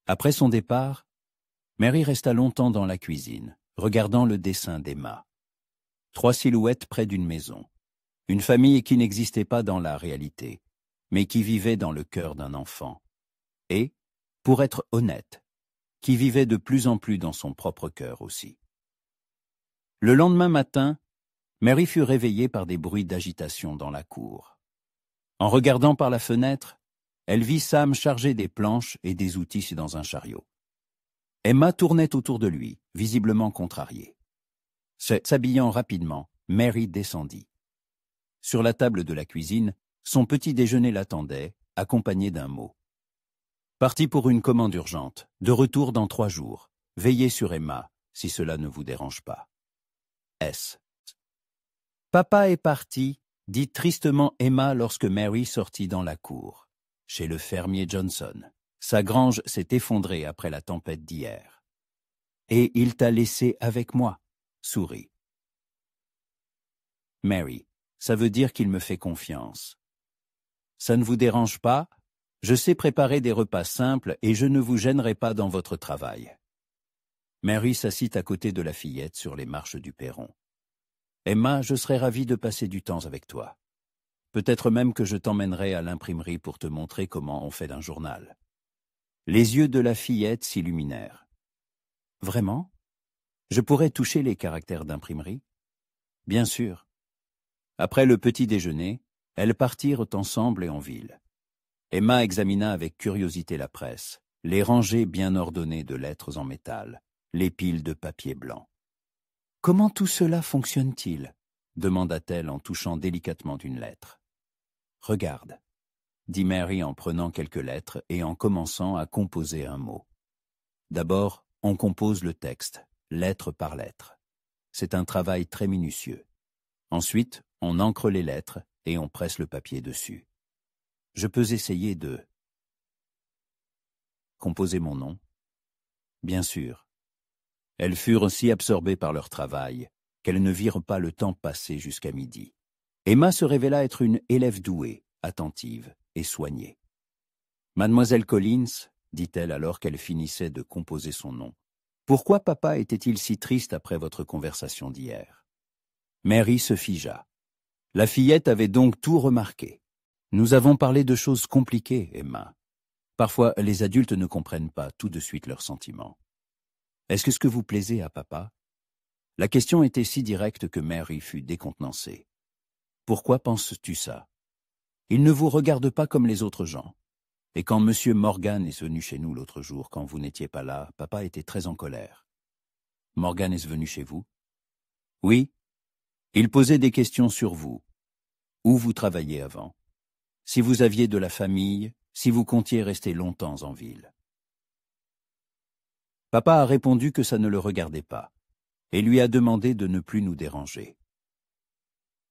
Après son départ, Mary resta longtemps dans la cuisine, regardant le dessin d'Emma. 3 silhouettes près d'une maison. Une famille qui n'existait pas dans la réalité, mais qui vivait dans le cœur d'un enfant. Et, pour être honnête, qui vivait de plus en plus dans son propre cœur aussi. Le lendemain matin, Mary fut réveillée par des bruits d'agitation dans la cour. En regardant par la fenêtre, elle vit Sam charger des planches et des outils dans un chariot. Emma tournait autour de lui, visiblement contrariée. S'habillant rapidement, Mary descendit. Sur la table de la cuisine, son petit déjeuner l'attendait, accompagné d'un mot. Parti pour une commande urgente, de retour dans 3 jours. Veillez sur Emma, si cela ne vous dérange pas. S. Papa est parti, dit tristement Emma lorsque Mary sortit dans la cour, chez le fermier Johnson. Sa grange s'est effondrée après la tempête d'hier. Et il t'a laissé avec moi, sourit. Mary, ça veut dire qu'il me fait confiance. Ça ne vous dérange pas? Je sais préparer des repas simples et je ne vous gênerai pas dans votre travail. Mary s'assit à côté de la fillette sur les marches du perron. Emma, je serais ravi de passer du temps avec toi. Peut-être même que je t'emmènerai à l'imprimerie pour te montrer comment on fait un journal. Les yeux de la fillette s'illuminèrent. Vraiment? Je pourrais toucher les caractères d'imprimerie? Bien sûr. Après le petit déjeuner, elles partirent ensemble et en ville. Emma examina avec curiosité la presse, les rangées bien ordonnées de lettres en métal, les piles de papier blanc. « Comment tout cela fonctionne-t-il » demanda-t-elle en touchant délicatement une lettre. « Regarde » dit Mary en prenant quelques lettres et en commençant à composer un mot. D'abord, on compose le texte, lettre par lettre. C'est un travail très minutieux. Ensuite, on encre les lettres et on presse le papier dessus. Je peux essayer de... composer mon nom. Bien sûr. Elles furent si absorbées par leur travail qu'elles ne virent pas le temps passer jusqu'à midi. Emma se révéla être une élève douée, attentive et soignée. « Mademoiselle Collins, dit-elle alors qu'elle finissait de composer son nom, pourquoi papa était-il si triste après votre conversation d'hier ?» Mary se figea. La fillette avait donc tout remarqué. « Nous avons parlé de choses compliquées, Emma. Parfois, les adultes ne comprennent pas tout de suite leurs sentiments. Est-ce que ce que vous plaisez à papa ?» La question était si directe que Mary fut décontenancée. « Pourquoi penses-tu ça? Il ne vous regarde pas comme les autres gens. Et quand M. Morgan est venu chez nous l'autre jour, quand vous n'étiez pas là, papa était très en colère. »« Morgan est venu chez vous ?»« Oui. Il posait des questions sur vous. Où vous travailliez avant? Si vous aviez de la famille, si vous comptiez rester longtemps en ville. » Papa a répondu que ça ne le regardait pas, et lui a demandé de ne plus nous déranger.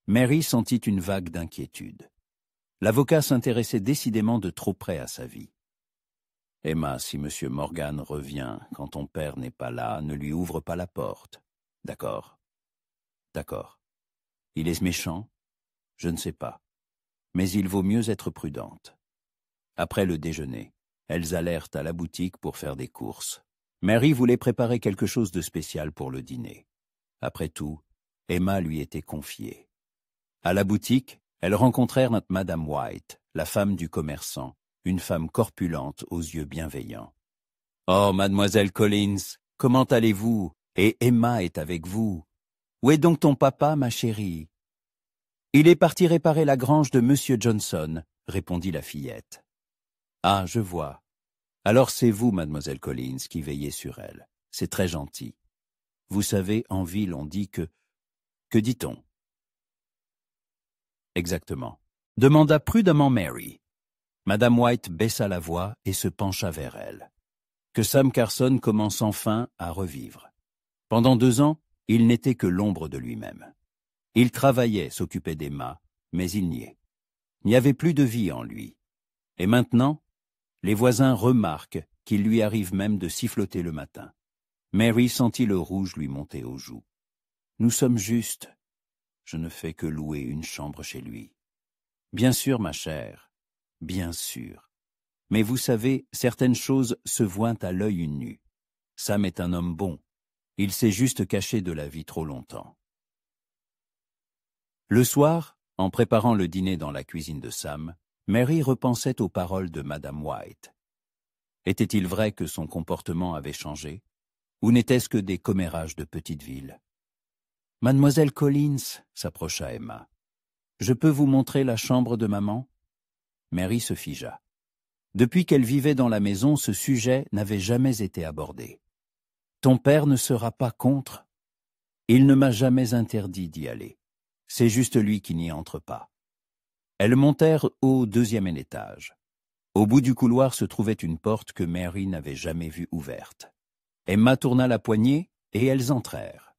Mary sentit une vague d'inquiétude. L'avocat s'intéressait décidément de trop près à sa vie. « Emma, si M. Morgan revient quand ton père n'est pas là, ne lui ouvre pas la porte. D'accord. D'accord. Il est méchant? Je ne sais pas. Mais il vaut mieux être prudente. » Après le déjeuner, elles allèrent à la boutique pour faire des courses. Mary voulait préparer quelque chose de spécial pour le dîner. Après tout, Emma lui était confiée. À la boutique, elles rencontrèrent Madame White, la femme du commerçant, une femme corpulente aux yeux bienveillants. « Oh, mademoiselle Collins, comment allez-vous? Et Emma est avec vous. Où est donc ton papa, ma chérie? »« Il est parti réparer la grange de Monsieur Johnson, » répondit la fillette. « Ah, je vois. Alors c'est vous, mademoiselle Collins, qui veillez sur elle. C'est très gentil. Vous savez, en ville, on dit que... Que dit-on? » Exactement, demanda prudemment Mary. Madame White baissa la voix et se pencha vers elle. Que Sam Carson commence enfin à revivre. Pendant 2 ans, il n'était que l'ombre de lui-même. Il travaillait, s'occupait d'Emma, mais il niait. Il n'y avait plus de vie en lui. Et maintenant, les voisins remarquent qu'il lui arrive même de siffloter le matin. Mary sentit le rouge lui monter aux joues. « Nous sommes justes. Je ne fais que louer une chambre chez lui. »« Bien sûr, ma chère, bien sûr. Mais vous savez, certaines choses se voient à l'œil nu. Sam est un homme bon. Il s'est juste caché de la vie trop longtemps. » Le soir, en préparant le dîner dans la cuisine de Sam, Mary repensait aux paroles de Madame White. Était-il vrai que son comportement avait changé? Ou n'était-ce que des commérages de petite ville? « Mademoiselle Collins, » s'approcha Emma. « Je peux vous montrer la chambre de maman ?» Mary se figea. Depuis qu'elle vivait dans la maison, ce sujet n'avait jamais été abordé. « Ton père ne sera pas contre? Il ne m'a jamais interdit d'y aller. C'est juste lui qui n'y entre pas. » Elles montèrent au 2e étage. Au bout du couloir se trouvait une porte que Mary n'avait jamais vue ouverte. Emma tourna la poignée et elles entrèrent.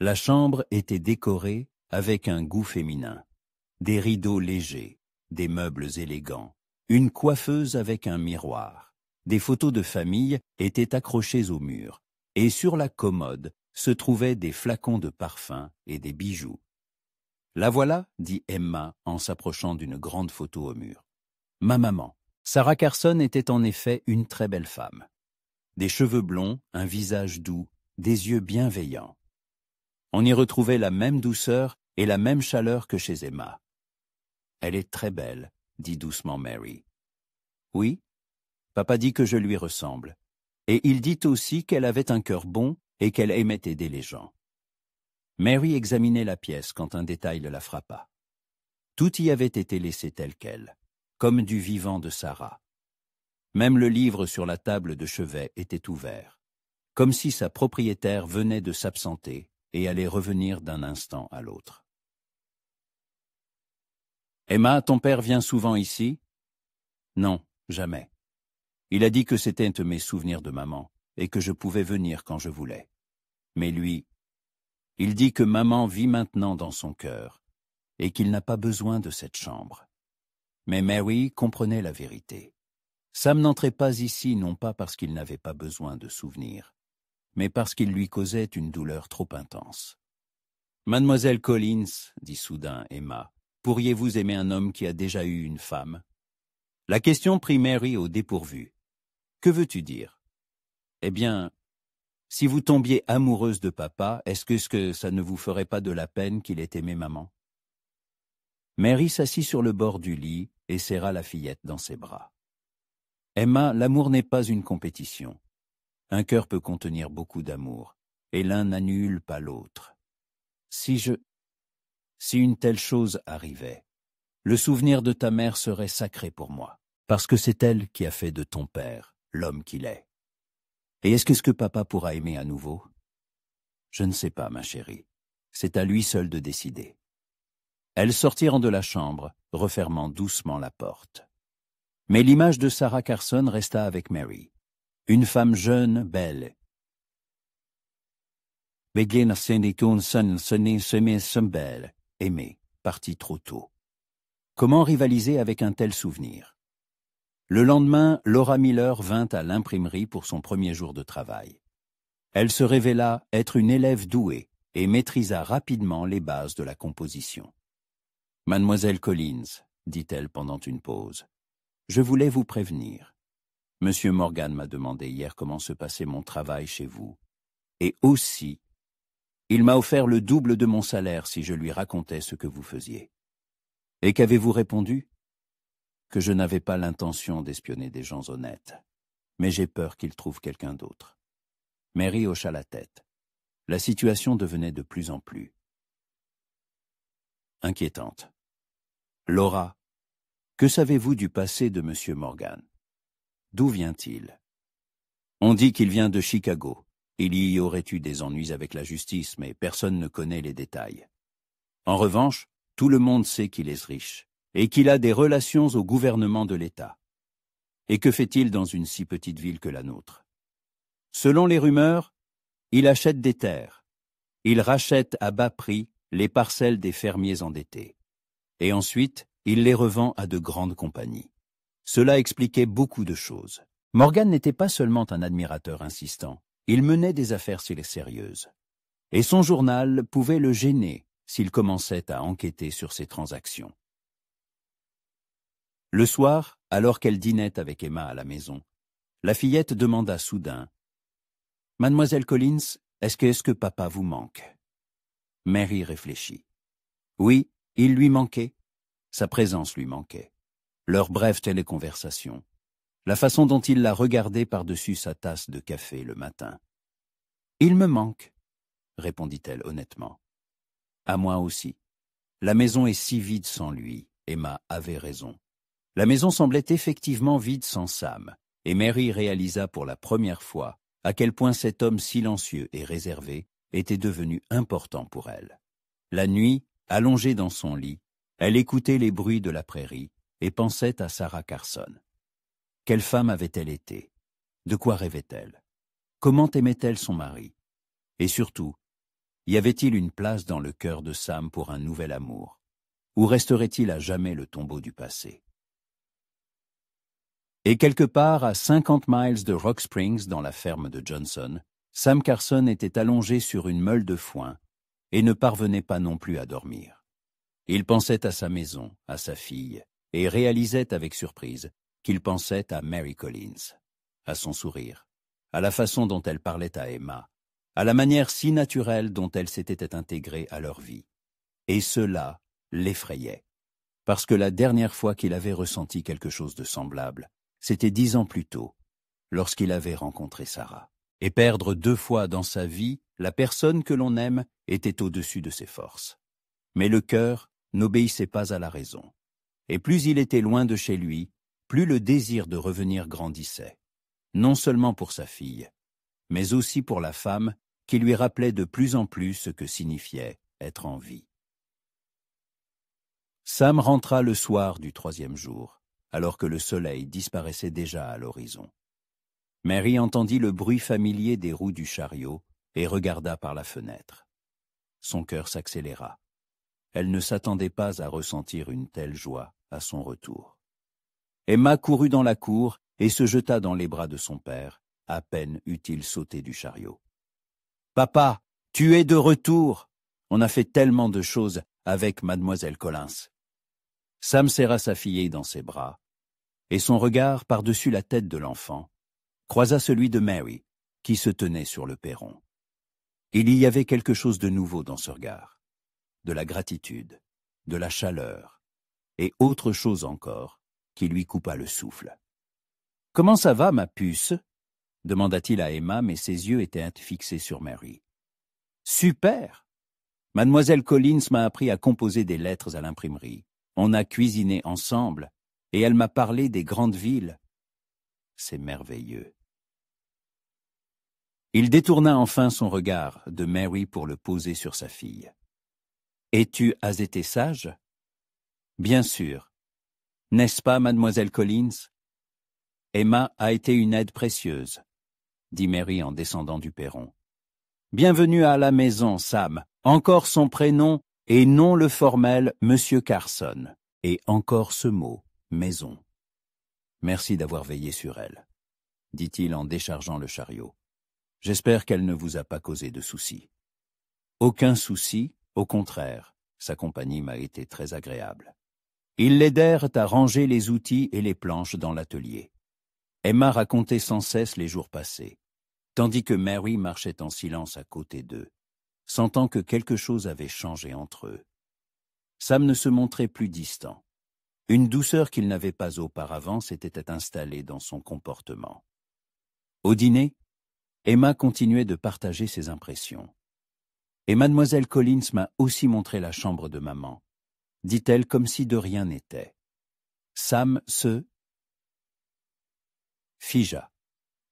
La chambre était décorée avec un goût féminin. Des rideaux légers, des meubles élégants, une coiffeuse avec un miroir. Des photos de famille étaient accrochées au mur, et sur la commode se trouvaient des flacons de parfum et des bijoux. « La voilà, » dit Emma en s'approchant d'une grande photo au mur. « Ma maman. » Sarah Carson était en effet une très belle femme. Des cheveux blonds, un visage doux, des yeux bienveillants. On y retrouvait la même douceur et la même chaleur que chez Emma. « Elle est très belle, » dit doucement Mary. « Oui, papa dit que je lui ressemble. Et il dit aussi qu'elle avait un cœur bon et qu'elle aimait aider les gens. » Mary examinait la pièce quand un détail la frappa. Tout y avait été laissé tel quel, comme du vivant de Sarah. Même le livre sur la table de chevet était ouvert, comme si sa propriétaire venait de s'absenter et allait revenir d'un instant à l'autre. « Emma, ton père vient souvent ici? » ?»« Non, jamais. Il a dit que c'était mes souvenirs de maman et que je pouvais venir quand je voulais. Mais lui, il dit que maman vit maintenant dans son cœur et qu'il n'a pas besoin de cette chambre. » Mais Mary comprenait la vérité. Sam n'entrait pas ici non pas parce qu'il n'avait pas besoin de souvenirs, mais parce qu'il lui causait une douleur trop intense. « Mademoiselle Collins, dit soudain Emma, pourriez-vous aimer un homme qui a déjà eu une femme ?» La question prit Mary au dépourvu. « Que veux-tu dire ?»« Eh bien, si vous tombiez amoureuse de papa, est-ce que ça ne vous ferait pas de la peine qu'il ait aimé maman ?» Mary s'assit sur le bord du lit et serra la fillette dans ses bras. « Emma, l'amour n'est pas une compétition. Un cœur peut contenir beaucoup d'amour, et l'un n'annule pas l'autre. Si une telle chose arrivait, le souvenir de ta mère serait sacré pour moi, parce que c'est elle qui a fait de ton père l'homme qu'il est. Et est-ce que papa pourra aimer à nouveau? Je ne sais pas, ma chérie. C'est à lui seul de décider. » Elles sortirent de la chambre, refermant doucement la porte. Mais l'image de Sarah Carson resta avec Mary. Une femme jeune, belle. Aimée, partie trop tôt. Comment rivaliser avec un tel souvenir? Le lendemain, Laura Miller vint à l'imprimerie pour son premier jour de travail. Elle se révéla être une élève douée et maîtrisa rapidement les bases de la composition. « Mademoiselle Collins, dit-elle pendant une pause, je voulais vous prévenir. Monsieur Morgan m'a demandé hier comment se passait mon travail chez vous. Et aussi, il m'a offert le double de mon salaire si je lui racontais ce que vous faisiez. Et qu'avez-vous répondu? Que je n'avais pas l'intention d'espionner des gens honnêtes, mais j'ai peur qu'il trouve quelqu'un d'autre. » Mary hocha la tête. La situation devenait de plus en plus inquiétante. « Laura, que savez-vous du passé de Monsieur Morgan? D'où vient-il? » « On dit qu'il vient de Chicago. Il y aurait eu des ennuis avec la justice, mais personne ne connaît les détails. En revanche, tout le monde sait qu'il est riche et qu'il a des relations au gouvernement de l'État. Et que fait-il dans une si petite ville que la nôtre? Selon les rumeurs, il achète des terres. Il rachète à bas prix les parcelles des fermiers endettés. Et ensuite, il les revend à de grandes compagnies. Cela expliquait beaucoup de choses. Morgan n'était pas seulement un admirateur insistant, il menait des affaires sérieuses. Et son journal pouvait le gêner s'il commençait à enquêter sur ses transactions. Le soir, alors qu'elle dînait avec Emma à la maison, la fillette demanda soudain « Mademoiselle Collins, est-ce que papa vous manque ?» Mary réfléchit. Oui, il lui manquait. Sa présence lui manquait. Leur brève téléconversation. La façon dont il la regardait par-dessus sa tasse de café le matin. « Il me manque, » répondit-elle honnêtement. « À moi aussi. La maison est si vide sans lui. » Emma avait raison. La maison semblait effectivement vide sans Sam, et Mary réalisa pour la première fois à quel point cet homme silencieux et réservé était devenu important pour elle. La nuit, allongée dans son lit, elle écoutait les bruits de la prairie et pensait à Sarah Carson. Quelle femme avait-elle été? De quoi rêvait-elle? Comment aimait-elle son mari? Et surtout, y avait-il une place dans le cœur de Sam pour un nouvel amour? Ou resterait-il à jamais le tombeau du passé? Et quelque part à 50 miles de Rock Springs, dans la ferme de Johnson, Sam Carson était allongé sur une meule de foin et ne parvenait pas non plus à dormir. Il pensait à sa maison, à sa fille, et réalisait avec surprise qu'il pensait à Mary Collins, à son sourire, à la façon dont elle parlait à Emma, à la manière si naturelle dont elle s'était intégrée à leur vie. Et cela l'effrayait, parce que la dernière fois qu'il avait ressenti quelque chose de semblable, c'était 10 ans plus tôt, lorsqu'il avait rencontré Sarah. Et perdre 2 fois dans sa vie la personne que l'on aime était au-dessus de ses forces. Mais le cœur n'obéissait pas à la raison. Et plus il était loin de chez lui, plus le désir de revenir grandissait. Non seulement pour sa fille, mais aussi pour la femme qui lui rappelait de plus en plus ce que signifiait être en vie. Sam rentra le soir du 3e jour, alors que le soleil disparaissait déjà à l'horizon. Mary entendit le bruit familier des roues du chariot et regarda par la fenêtre. Son cœur s'accéléra. Elle ne s'attendait pas à ressentir une telle joie à son retour. Emma courut dans la cour et se jeta dans les bras de son père, à peine eut-il sauté du chariot. « Papa, tu es de retour! On a fait tellement de choses avec mademoiselle Collins. » Sam serra sa fillette dans ses bras, et son regard par-dessus la tête de l'enfant croisa celui de Mary, qui se tenait sur le perron. Il y avait quelque chose de nouveau dans ce regard, de la gratitude, de la chaleur, et autre chose encore qui lui coupa le souffle. « Comment ça va, ma puce ?» demanda-t-il à Emma, mais ses yeux étaient fixés sur Mary. « Super! Mademoiselle Collins m'a appris à composer des lettres à l'imprimerie. On a cuisiné ensemble, et elle m'a parlé des grandes villes. C'est merveilleux. » Il détourna enfin son regard de Mary pour le poser sur sa fille. « Et tu as été sage ?»« Bien sûr. N'est-ce pas, mademoiselle Collins ? Emma a été une aide précieuse, » dit Mary en descendant du perron. « Bienvenue à la maison, Sam. Encore son prénom et non le formel Monsieur Carson. Et encore ce mot, maison. Merci d'avoir veillé sur elle, » dit-il en déchargeant le chariot. « J'espère qu'elle ne vous a pas causé de soucis. » « Aucun souci, au contraire, sa compagnie m'a été très agréable. » Ils l'aidèrent à ranger les outils et les planches dans l'atelier. Emma racontait sans cesse les jours passés, tandis que Mary marchait en silence à côté d'eux, sentant que quelque chose avait changé entre eux. Sam ne se montrait plus distant. Une douceur qu'il n'avait pas auparavant s'était installée dans son comportement. Au dîner, Emma continuait de partager ses impressions. « Et mademoiselle Collins m'a aussi montré la chambre de maman, » dit-elle comme si de rien n'était. Sam se figea,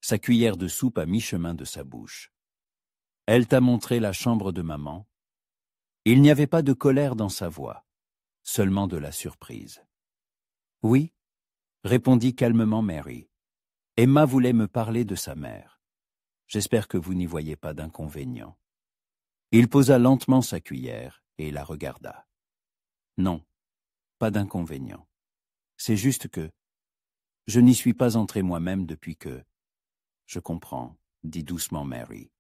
sa cuillère de soupe à mi-chemin de sa bouche. « Elle t'a montré la chambre de maman ?» Il n'y avait pas de colère dans sa voix, seulement de la surprise. « Oui, » répondit calmement Mary. « Emma voulait me parler de sa mère. J'espère que vous n'y voyez pas d'inconvénient. » Il posa lentement sa cuillère et la regarda. « Non, pas d'inconvénient. C'est juste que je n'y suis pas entré moi-même depuis que... » « Je comprends, » dit doucement Mary.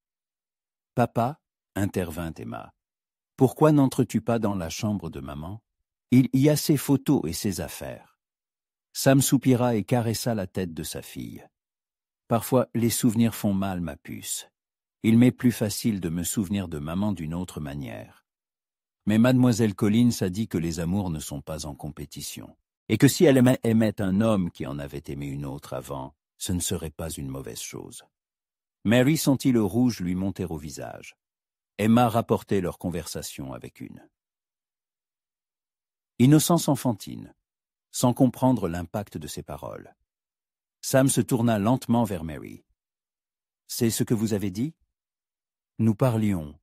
« Papa, » intervint Emma, « pourquoi n'entres-tu pas dans la chambre de maman? Il y a ses photos et ses affaires. » Sam soupira et caressa la tête de sa fille. « Parfois, les souvenirs font mal, ma puce. Il m'est plus facile de me souvenir de maman d'une autre manière. Mais mademoiselle Collins a dit que les amours ne sont pas en compétition, et que si elle aimait un homme qui en avait aimé une autre avant, ce ne serait pas une mauvaise chose. » Mary sentit le rouge lui monter au visage. Emma rapportait leur conversation avec une innocence enfantine, sans comprendre l'impact de ses paroles. Sam se tourna lentement vers Mary. « C'est ce que vous avez dit ? » « Nous parlions.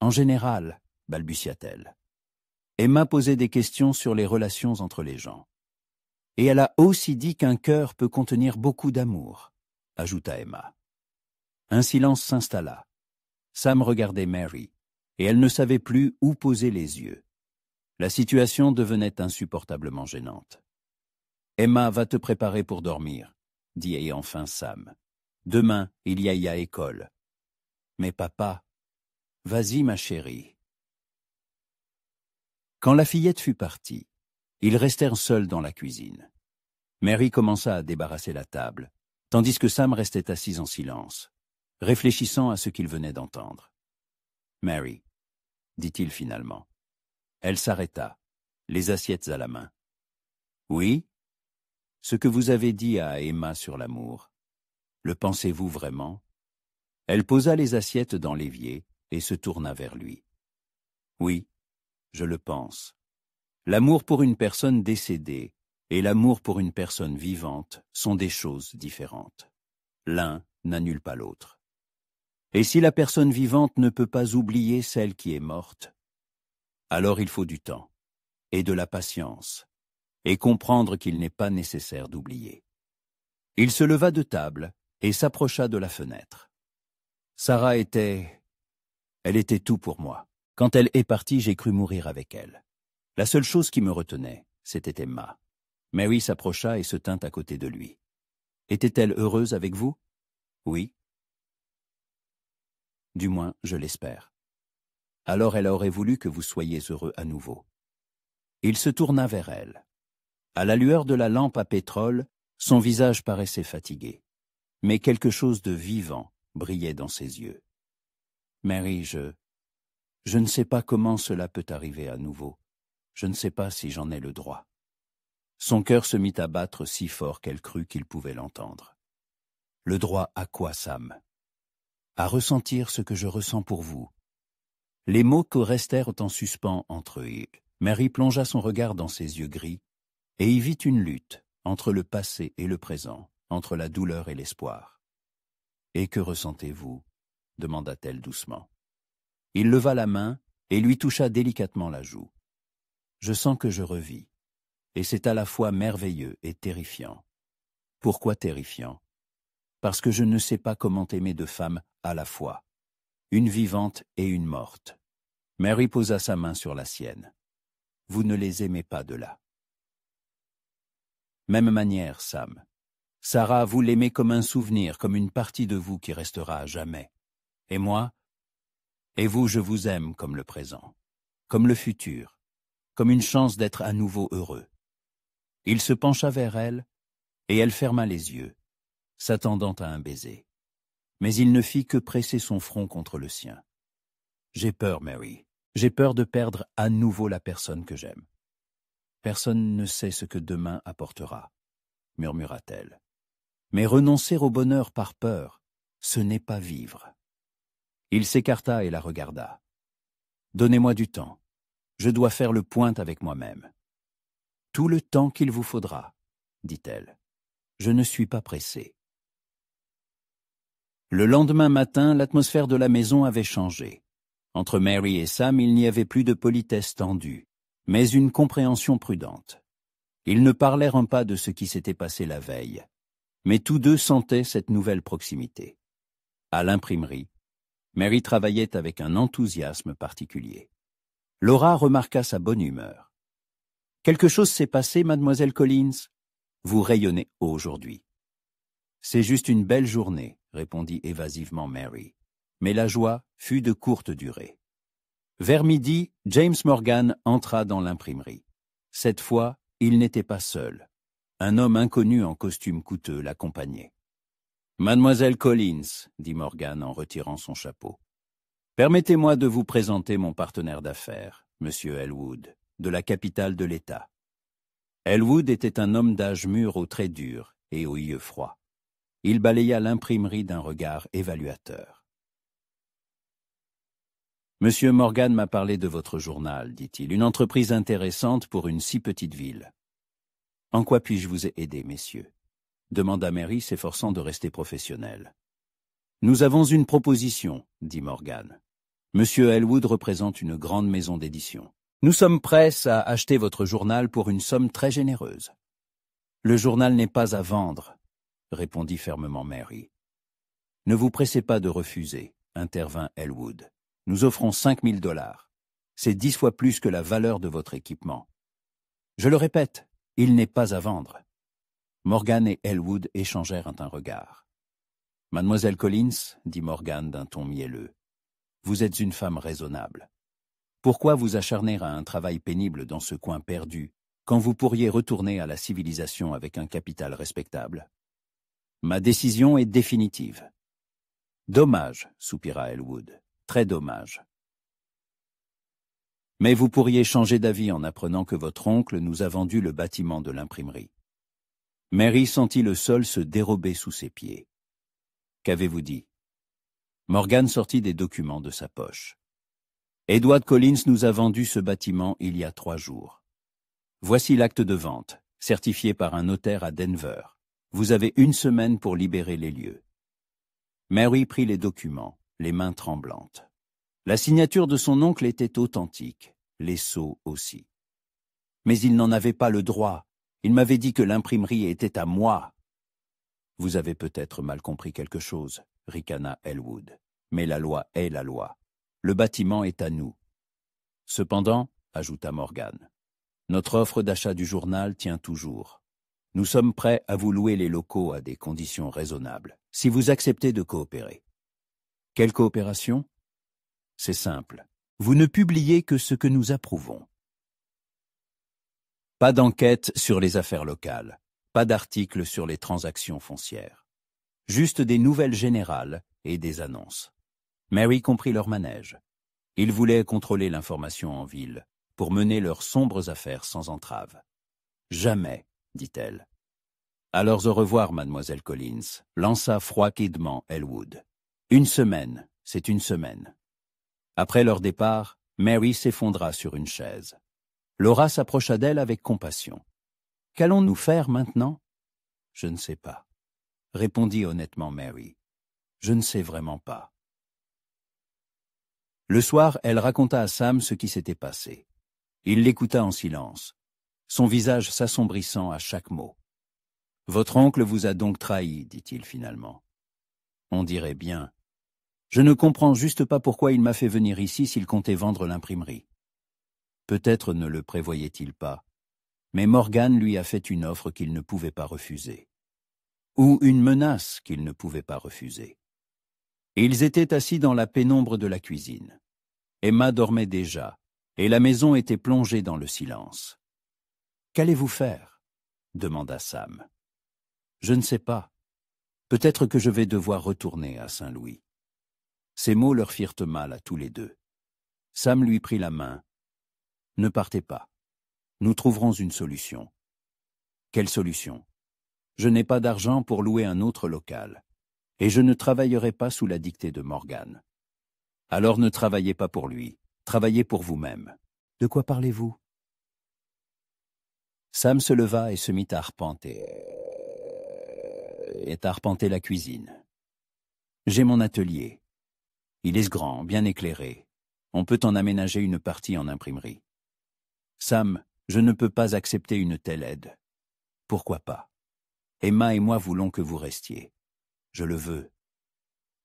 En général, » balbutia-t-elle. Emma posait des questions sur les relations entre les gens. « Et elle a aussi dit qu'un cœur peut contenir beaucoup d'amour, » ajouta Emma. Un silence s'installa. Sam regardait Mary, et elle ne savait plus où poser les yeux. La situation devenait insupportablement gênante. « Emma, va te préparer pour dormir, » dit enfin Sam. « Demain, il y a école. » « Mais papa, vas-y ma chérie. » Quand la fillette fut partie, ils restèrent seuls dans la cuisine. Mary commença à débarrasser la table, tandis que Sam restait assis en silence, réfléchissant à ce qu'il venait d'entendre. « Mary, » dit-il finalement. Elle s'arrêta, les assiettes à la main. « Oui ? Ce que vous avez dit à Emma sur l'amour, le pensez-vous vraiment ?» Elle posa les assiettes dans l'évier et se tourna vers lui. « Oui, je le pense. L'amour pour une personne décédée et l'amour pour une personne vivante sont des choses différentes. L'un n'annule pas l'autre. Et si la personne vivante ne peut pas oublier celle qui est morte, alors il faut du temps et de la patience et comprendre qu'il n'est pas nécessaire d'oublier. » Il se leva de table et s'approcha de la fenêtre. Sarah était... Elle était tout pour moi. Quand elle est partie, j'ai cru mourir avec elle. La seule chose qui me retenait, c'était Emma. Mary s'approcha et se tint à côté de lui. Était-elle heureuse avec vous? Oui. Du moins, je l'espère. Alors elle aurait voulu que vous soyez heureux à nouveau. Il se tourna vers elle. À la lueur de la lampe à pétrole, son visage paraissait fatigué. Mais quelque chose de vivant brillait dans ses yeux. Mary, je ne sais pas comment cela peut arriver à nouveau. Je ne sais pas si j'en ai le droit. Son cœur se mit à battre si fort qu'elle crut qu'il pouvait l'entendre. Le droit à quoi, Sam? À ressentir ce que je ressens pour vous. Les mots que restèrent en suspens entre eux. Mary plongea son regard dans ses yeux gris et y vit une lutte entre le passé et le présent, entre la douleur et l'espoir. « Et que ressentez-vous » demanda-t-elle doucement. Il leva la main et lui toucha délicatement la joue. « Je sens que je revis, et c'est à la fois merveilleux et terrifiant. » Pourquoi terrifiant? Parce que je ne sais pas comment aimer deux femmes à la fois, une vivante et une morte. Mary posa sa main sur la sienne. « Vous ne les aimez pas de là. » Même manière, Sam. Sarah, vous l'aimez comme un souvenir, comme une partie de vous qui restera à jamais. Et moi? Et vous, je vous aime comme le présent, comme le futur, comme une chance d'être à nouveau heureux. Il se pencha vers elle, et elle ferma les yeux, s'attendant à un baiser. Mais il ne fit que presser son front contre le sien. « J'ai peur, Mary. J'ai peur de perdre à nouveau la personne que j'aime. Personne ne sait ce que demain apportera, » murmura-t-elle. Mais renoncer au bonheur par peur, ce n'est pas vivre. Il s'écarta et la regarda. « Donnez-moi du temps. Je dois faire le point avec moi-même. »« Tout le temps qu'il vous faudra, » dit-elle. « Je ne suis pas pressée. » Le lendemain matin, l'atmosphère de la maison avait changé. Entre Mary et Sam, il n'y avait plus de politesse tendue, mais une compréhension prudente. Ils ne parlèrent pas de ce qui s'était passé la veille, mais tous deux sentaient cette nouvelle proximité. À l'imprimerie, Mary travaillait avec un enthousiasme particulier. Laura remarqua sa bonne humeur. « Quelque chose s'est passé, mademoiselle Collins? Vous rayonnez aujourd'hui. »« C'est juste une belle journée, » répondit évasivement Mary. Mais la joie fut de courte durée. Vers midi, James Morgan entra dans l'imprimerie. Cette fois, il n'était pas seul. Un homme inconnu en costume coûteux l'accompagnait. « Mademoiselle Collins, » dit Morgan en retirant son chapeau. « Permettez-moi de vous présenter mon partenaire d'affaires, Monsieur Elwood, de la capitale de l'État. » Elwood était un homme d'âge mûr aux traits durs et aux yeux froids. Il balaya l'imprimerie d'un regard évaluateur. « Monsieur Morgan m'a parlé de votre journal, dit-il, une entreprise intéressante pour une si petite ville. »« En quoi puis-je vous aider, messieurs ?» demanda Mary, s'efforçant de rester professionnelle. « Nous avons une proposition, » dit Morgan. « Monsieur Elwood représente une grande maison d'édition. Nous sommes prêts à acheter votre journal pour une somme très généreuse. »« Le journal n'est pas à vendre, » répondit fermement Mary. « Ne vous pressez pas de refuser, » intervint Elwood. « Nous offrons $5 000. C'est 10 fois plus que la valeur de votre équipement. »« Je le répète, il n'est pas à vendre. » Morgan et Elwood échangèrent un regard. « Mademoiselle Collins, » dit Morgan d'un ton mielleux, « vous êtes une femme raisonnable. Pourquoi vous acharner à un travail pénible dans ce coin perdu, quand vous pourriez retourner à la civilisation avec un capital respectable? Ma décision est définitive. »« Dommage, » soupira Elwood, « très dommage. »« Mais vous pourriez changer d'avis en apprenant que votre oncle nous a vendu le bâtiment de l'imprimerie. » Mary sentit le sol se dérober sous ses pieds. « Qu'avez-vous dit ?» Morgan sortit des documents de sa poche. « Edward Collins nous a vendu ce bâtiment il y a 3 jours. Voici l'acte de vente, certifié par un notaire à Denver. Vous avez 1 semaine pour libérer les lieux. » Mary prit les documents, les mains tremblantes. La signature de son oncle était authentique, les sceaux aussi. Mais il n'en avait pas le droit. Il m'avait dit que l'imprimerie était à moi. « Vous avez peut-être mal compris quelque chose, » ricana Elwood. « Mais la loi est la loi. Le bâtiment est à nous. » Cependant, ajouta Morgan, notre offre d'achat du journal tient toujours. Nous sommes prêts à vous louer les locaux à des conditions raisonnables, si vous acceptez de coopérer. Quelle coopération? C'est simple. Vous ne publiez que ce que nous approuvons. Pas d'enquête sur les affaires locales, pas d'articles sur les transactions foncières. Juste des nouvelles générales et des annonces. Mary comprit leur manège. Ils voulaient contrôler l'information en ville, pour mener leurs sombres affaires sans entrave. Jamais, dit-elle. Alors au revoir, mademoiselle Collins, lança froidement Elwood. Une semaine, c'est une semaine. Après leur départ, Mary s'effondra sur une chaise. Laura s'approcha d'elle avec compassion. « Qu'allons-nous faire maintenant ?»« Je ne sais pas, » répondit honnêtement Mary. « Je ne sais vraiment pas. » Le soir, elle raconta à Sam ce qui s'était passé. Il l'écouta en silence, son visage s'assombrissant à chaque mot. « Votre oncle vous a donc trahi, dit-il finalement. On dirait bien. Je ne comprends juste pas pourquoi il m'a fait venir ici s'il comptait vendre l'imprimerie. Peut-être ne le prévoyait-il pas, mais Morgan lui a fait une offre qu'il ne pouvait pas refuser. Ou une menace qu'il ne pouvait pas refuser. Ils étaient assis dans la pénombre de la cuisine. Emma dormait déjà, et la maison était plongée dans le silence. « Qu'allez-vous faire » demanda Sam. « Je ne sais pas. Peut-être que je vais devoir retourner à Saint-Louis. » Ces mots leur firent mal à tous les deux. Sam lui prit la main. « Ne partez pas. Nous trouverons une solution. » « Quelle solution ? Je n'ai pas d'argent pour louer un autre local, et je ne travaillerai pas sous la dictée de Morgan. Alors ne travaillez pas pour lui, travaillez pour vous-même. De quoi parlez-vous ? » Sam se leva et se mit à arpenter la cuisine. « J'ai mon atelier. Il est grand, bien éclairé. On peut en aménager une partie en imprimerie. Sam, je ne peux pas accepter une telle aide. Pourquoi pas ? Emma et moi voulons que vous restiez. Je le veux. »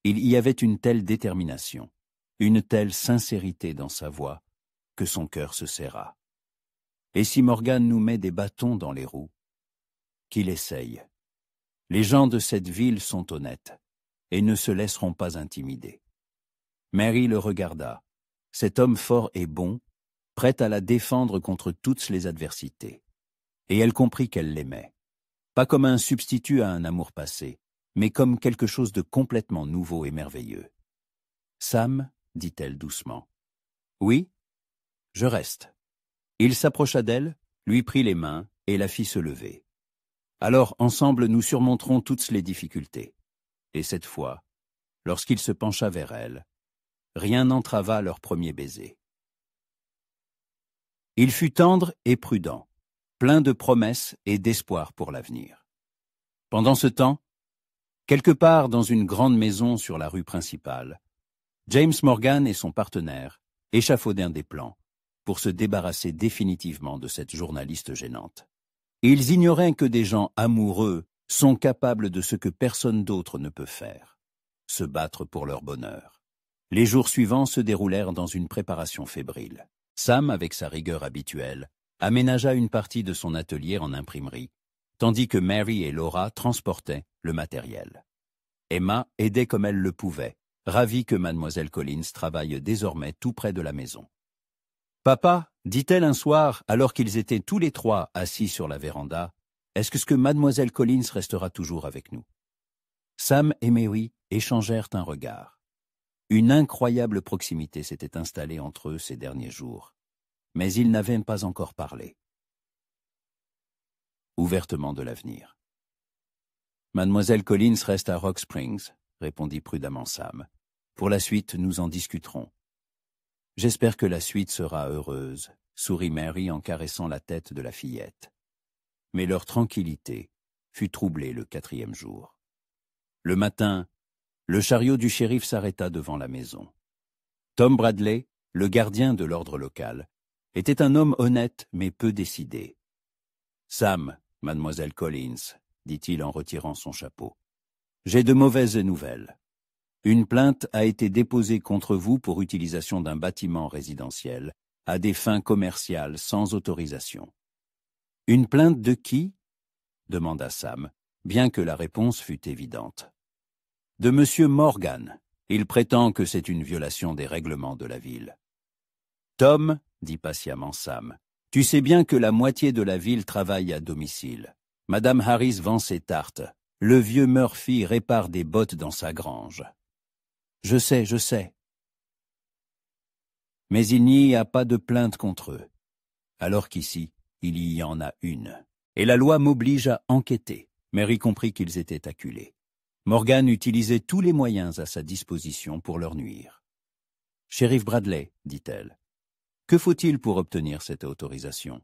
Il y avait une telle détermination, une telle sincérité dans sa voix, que son cœur se serra. Et si Morgan nous met des bâtons dans les roues? Qu'il essaye. Les gens de cette ville sont honnêtes, et ne se laisseront pas intimider. Mary le regarda. Cet homme fort et bon, prêt à la défendre contre toutes les adversités. Et elle comprit qu'elle l'aimait. Pas comme un substitut à un amour passé, mais comme quelque chose de complètement nouveau et merveilleux. « Sam, dit-elle doucement. « Oui, je reste. » Il s'approcha d'elle, lui prit les mains et la fit se lever. « Alors, ensemble, nous surmonterons toutes les difficultés. » Et cette fois, lorsqu'il se pencha vers elle, rien n'entrava leur premier baiser. Il fut tendre et prudent, plein de promesses et d'espoir pour l'avenir. Pendant ce temps, quelque part dans une grande maison sur la rue principale, James Morgan et son partenaire échafaudèrent des plans pour se débarrasser définitivement de cette journaliste gênante. Ils ignoraient que des gens amoureux sont capables de ce que personne d'autre ne peut faire, se battre pour leur bonheur. Les jours suivants se déroulèrent dans une préparation fébrile. Sam, avec sa rigueur habituelle, aménagea une partie de son atelier en imprimerie, tandis que Mary et Laura transportaient le matériel. Emma aidait comme elle le pouvait, ravie que mademoiselle Collins travaille désormais tout près de la maison. « Papa, dit-elle un soir, alors qu'ils étaient tous les trois assis sur la véranda, est-ce que mademoiselle Collins restera toujours avec nous ?» Sam et Mary échangèrent un regard. Une incroyable proximité s'était installée entre eux ces derniers jours, mais ils n'avaient pas encore parlé ouvertement de l'avenir. « Mademoiselle Collins reste à Rock Springs, » répondit prudemment Sam. « Pour la suite, nous en discuterons. »« J'espère que la suite sera heureuse, » sourit Mary en caressant la tête de la fillette. Mais leur tranquillité fut troublée le 4e jour. Le matin, le chariot du shérif s'arrêta devant la maison. Tom Bradley, le gardien de l'ordre local, était un homme honnête mais peu décidé. « Sam, mademoiselle Collins, » dit-il en retirant son chapeau, « j'ai de mauvaises nouvelles. Une plainte a été déposée contre vous pour utilisation d'un bâtiment résidentiel à des fins commerciales sans autorisation. » « Une plainte de qui » demanda Sam, bien que la réponse fût évidente. « De Monsieur Morgan. Il prétend que c'est une violation des règlements de la ville. »« Tom, dit patiemment Sam, tu sais bien que la moitié de la ville travaille à domicile. Madame Harris vend ses tartes. Le vieux Murphy répare des bottes dans sa grange. »« Je sais. » Mais il n'y a pas de plainte contre eux. Alors qu'ici, il y en a une. Et la loi m'oblige à enquêter. Mary comprit qu'ils étaient acculés. Morgan utilisait tous les moyens à sa disposition pour leur nuire. « Shérif Bradley, dit-elle, que faut-il pour obtenir cette autorisation ?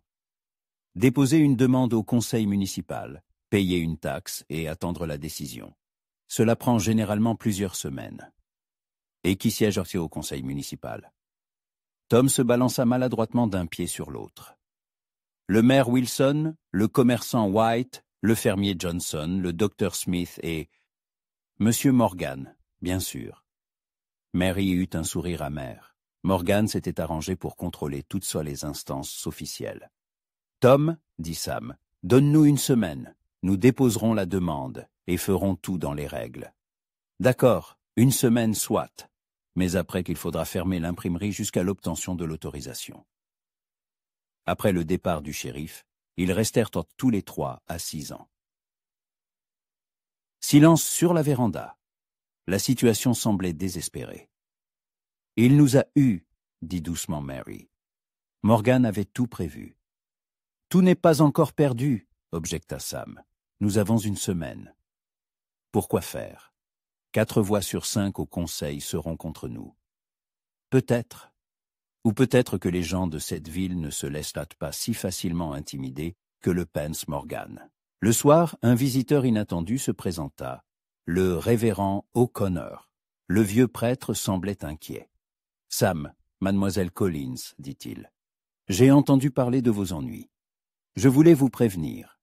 Déposer une demande au conseil municipal, payer une taxe et attendre la décision. Cela prend généralement plusieurs semaines. Et qui siège au conseil municipal ? Tom se balança maladroitement d'un pied sur l'autre. Le maire Wilson, le commerçant White, le fermier Johnson, le docteur Smith et... Monsieur Morgan, bien sûr. Mary eut un sourire amer. Morgan s'était arrangé pour contrôler toutes les instances officielles. « Tom, dit Sam, donne-nous une semaine. Nous déposerons la demande et ferons tout dans les règles. »« D'accord, une semaine soit, mais après qu'il faudra fermer l'imprimerie jusqu'à l'obtention de l'autorisation. » Après le départ du shérif, ils restèrent tous les trois assis. Silence sur la véranda. La situation semblait désespérée. « Il nous a eus, dit doucement Mary. Morgan avait tout prévu. « Tout n'est pas encore perdu, objecta Sam. Nous avons une semaine. » Pourquoi faire ? 4 voix sur 5 au conseil seront contre nous. Peut-être. Ou peut-être que les gens de cette ville ne se laissent pas si facilement intimider que le pense Morgan. Le soir, un visiteur inattendu se présenta, le révérend O'Connor. Le vieux prêtre semblait inquiet. « Sam, mademoiselle Collins, dit-il, j'ai entendu parler de vos ennuis. Je voulais vous prévenir.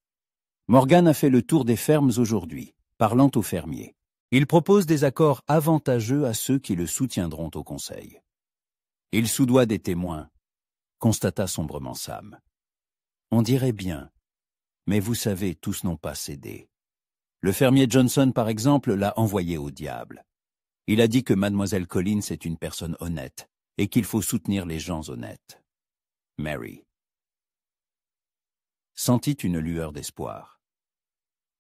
Morgan a fait le tour des fermes aujourd'hui, parlant aux fermiers. Il propose des accords avantageux à ceux qui le soutiendront au conseil. Il soudoie des témoins, constata sombrement Sam. On dirait bien, mais vous savez, tous n'ont pas cédé. Le fermier Johnson, par exemple, l'a envoyé au diable. Il a dit que mademoiselle Collins est une personne honnête et qu'il faut soutenir les gens honnêtes. Mary sentit une lueur d'espoir.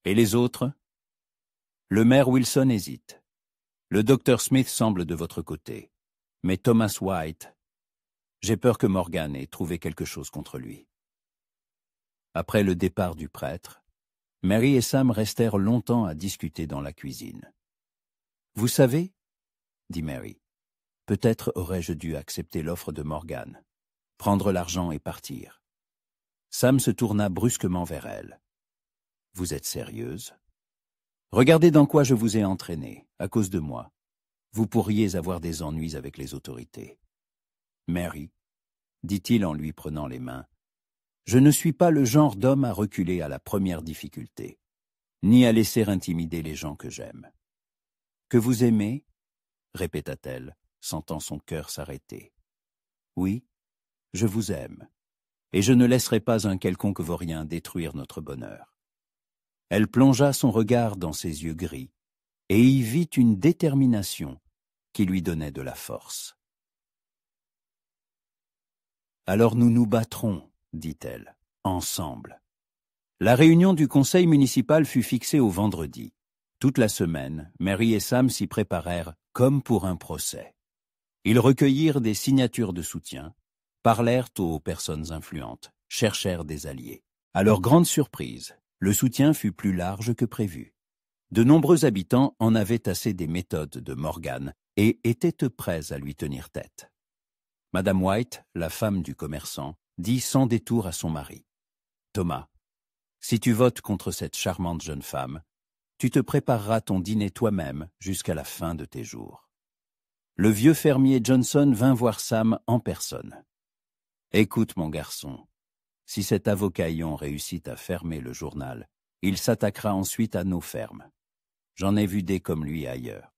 Et les autres ? Le maire Wilson hésite. Le docteur Smith semble de votre côté. Mais Thomas White, j'ai peur que Morgan ait trouvé quelque chose contre lui. Après le départ du prêtre, Mary et Sam restèrent longtemps à discuter dans la cuisine. « Vous savez, dit Mary, peut-être aurais-je dû accepter l'offre de Morgan, prendre l'argent et partir. » Sam se tourna brusquement vers elle. « Vous êtes sérieuse ? Regardez dans quoi je vous ai entraîné, à cause de moi. Vous pourriez avoir des ennuis avec les autorités. »« Mary, dit-il en lui prenant les mains, je ne suis pas le genre d'homme à reculer à la première difficulté, ni à laisser intimider les gens que j'aime. »« Que vous aimez ?» répéta-t-elle, sentant son cœur s'arrêter. « Oui, je vous aime, et je ne laisserai pas un quelconque vaurien détruire notre bonheur. » Elle plongea son regard dans ses yeux gris, et y vit une détermination qui lui donnait de la force. « Alors nous nous battrons, dit-elle, ensemble. » La réunion du conseil municipal fut fixée au vendredi. Toute la semaine, Mary et Sam s'y préparèrent comme pour un procès. Ils recueillirent des signatures de soutien, parlèrent aux personnes influentes, cherchèrent des alliés. À leur grande surprise, le soutien fut plus large que prévu. De nombreux habitants en avaient assez des méthodes de Morgan et étaient prêts à lui tenir tête. Madame White, la femme du commerçant, dit sans détour à son mari, « Thomas, si tu votes contre cette charmante jeune femme, tu te prépareras ton dîner toi-même jusqu'à la fin de tes jours. » Le vieux fermier Johnson vint voir Sam en personne. « Écoute, mon garçon, si cet avocaillon réussit à fermer le journal, il s'attaquera ensuite à nos fermes. J'en ai vu des comme lui ailleurs.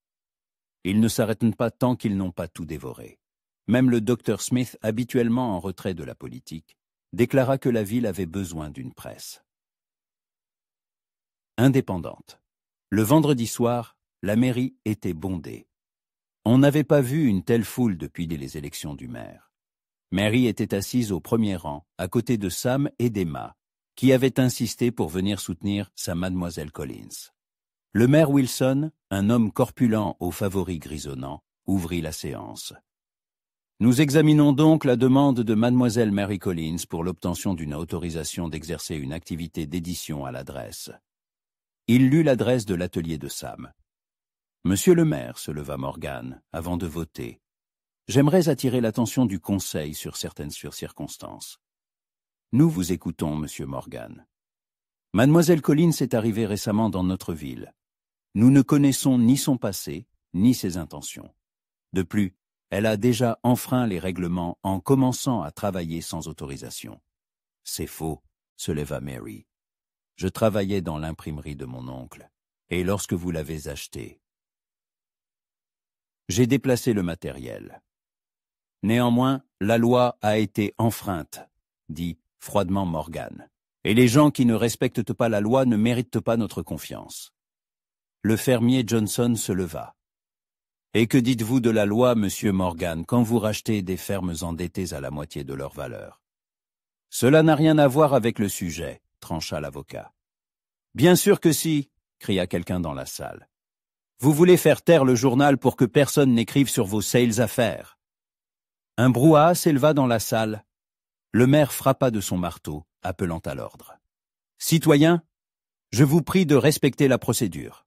Ils ne s'arrêtent pas tant qu'ils n'ont pas tout dévoré. Même le docteur Smith, habituellement en retrait de la politique, déclara que la ville avait besoin d'une presse. indépendante. Le vendredi soir, la mairie était bondée. On n'avait pas vu une telle foule depuis les élections du maire. Mary était assise au premier rang, à côté de Sam et d'Emma, qui avaient insisté pour venir soutenir sa mademoiselle Collins. Le maire Wilson, un homme corpulent aux favoris grisonnants, ouvrit la séance. Nous examinons donc la demande de mademoiselle Mary Collins pour l'obtention d'une autorisation d'exercer une activité d'édition à l'adresse. Il lut l'adresse de l'atelier de Sam. Monsieur le maire, se leva Morgan, avant de voter. J'aimerais attirer l'attention du Conseil sur certaines circonstances. Nous vous écoutons, monsieur Morgan. Mademoiselle Collins est arrivée récemment dans notre ville. Nous ne connaissons ni son passé, ni ses intentions. De plus, elle a déjà enfreint les règlements en commençant à travailler sans autorisation. C'est faux, se leva Mary. Je travaillais dans l'imprimerie de mon oncle, et lorsque vous l'avez acheté, j'ai déplacé le matériel. Néanmoins, la loi a été enfreinte, dit froidement Morgan, et les gens qui ne respectent pas la loi ne méritent pas notre confiance. Le fermier Johnson se leva. Et que dites-vous de la loi, monsieur Morgan, quand vous rachetez des fermes endettées à la moitié de leur valeur? Cela n'a rien à voir avec le sujet, trancha l'avocat. Bien sûr que si, cria quelqu'un dans la salle. Vous voulez faire taire le journal pour que personne n'écrive sur vos sales affaires. Un brouhaha s'éleva dans la salle. Le maire frappa de son marteau, appelant à l'ordre. Citoyens, je vous prie de respecter la procédure.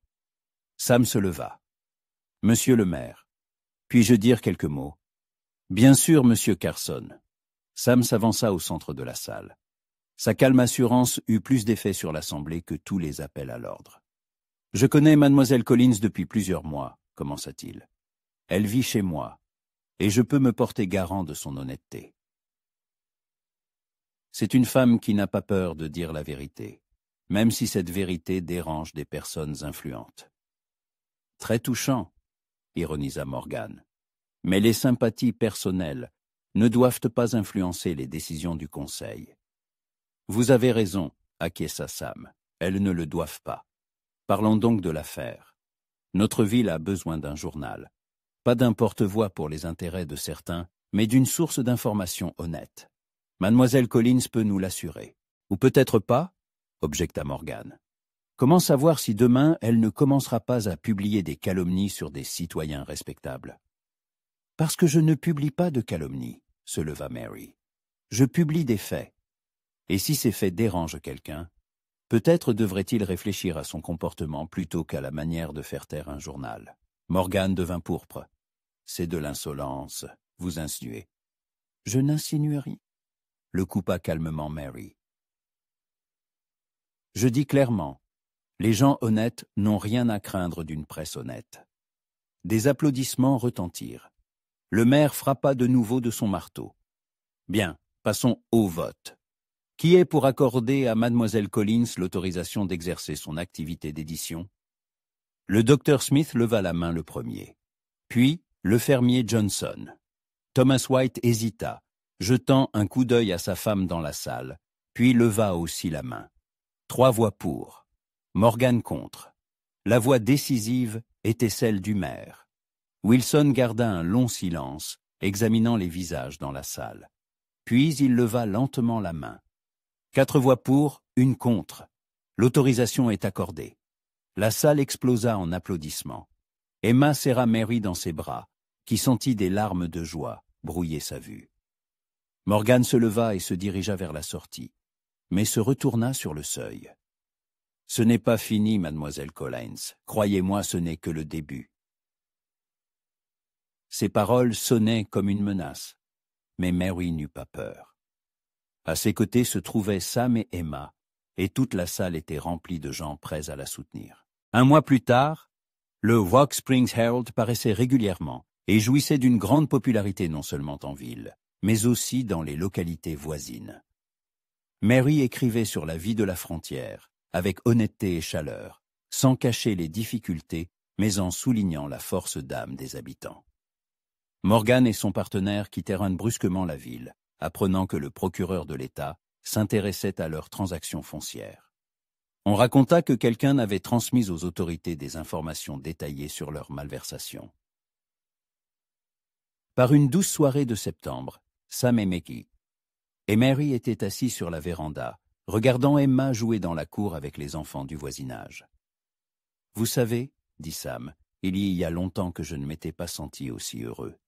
Sam se leva. Monsieur le maire, puis-je dire quelques mots? Bien sûr, monsieur Carson. Sam s'avança au centre de la salle. Sa calme assurance eut plus d'effet sur l'Assemblée que tous les appels à l'ordre. Je connais mademoiselle Collins depuis plusieurs mois, commença-t-il. Elle vit chez moi, et je peux me porter garant de son honnêteté. C'est une femme qui n'a pas peur de dire la vérité, même si cette vérité dérange des personnes influentes. Très touchant, ironisa Morgan. Mais les sympathies personnelles ne doivent pas influencer les décisions du Conseil. Vous avez raison, acquiesça Sam. Elles ne le doivent pas. Parlons donc de l'affaire. Notre ville a besoin d'un journal. Pas d'un porte-voix pour les intérêts de certains, mais d'une source d'information honnête. Mademoiselle Collins peut nous l'assurer. Ou peut-être pas, objecta Morgan. Comment savoir si demain elle ne commencera pas à publier des calomnies sur des citoyens respectables? Parce que je ne publie pas de calomnies, se leva Mary. Je publie des faits. Et si ces faits dérangent quelqu'un, peut-être devrait-il réfléchir à son comportement plutôt qu'à la manière de faire taire un journal. Morgan devint pourpre. C'est de l'insolence, vous insinuez. Je n'insinue rien, le coupa calmement Mary. Je dis clairement, les gens honnêtes n'ont rien à craindre d'une presse honnête. Des applaudissements retentirent. Le maire frappa de nouveau de son marteau. Bien, passons au vote. Qui est pour accorder à mademoiselle Collins l'autorisation d'exercer son activité d'édition? Le docteur Smith leva la main le premier. Puis, le fermier Johnson. Thomas White hésita, jetant un coup d'œil à sa femme dans la salle, puis leva aussi la main. 3 voix pour. Morgan contre. La voix décisive était celle du maire. Wilson garda un long silence, examinant les visages dans la salle. Puis il leva lentement la main. 4 voix pour, 1 contre. L'autorisation est accordée. La salle explosa en applaudissements. Emma serra Mary dans ses bras, qui sentit des larmes de joie brouiller sa vue. Morgan se leva et se dirigea vers la sortie, mais se retourna sur le seuil. « Ce n'est pas fini, mademoiselle Collins. Croyez-moi, ce n'est que le début. » Ces paroles sonnaient comme une menace, mais Mary n'eut pas peur. À ses côtés se trouvaient Sam et Emma, et toute la salle était remplie de gens prêts à la soutenir. 1 mois plus tard, le Rock Springs Herald paraissait régulièrement et jouissait d'une grande popularité non seulement en ville, mais aussi dans les localités voisines. Mary écrivait sur la vie de la frontière, avec honnêteté et chaleur, sans cacher les difficultés, mais en soulignant la force d'âme des habitants. Morgan et son partenaire quittèrent brusquement la ville, apprenant que le procureur de l'État s'intéressait à leurs transactions foncières. On raconta que quelqu'un avait transmis aux autorités des informations détaillées sur leur malversation. Par une douce soirée de septembre, Sam et Maggie et Mary étaient assis sur la véranda, regardant Emma jouer dans la cour avec les enfants du voisinage. « Vous savez, » dit Sam, « il y a longtemps que je ne m'étais pas senti aussi heureux. »«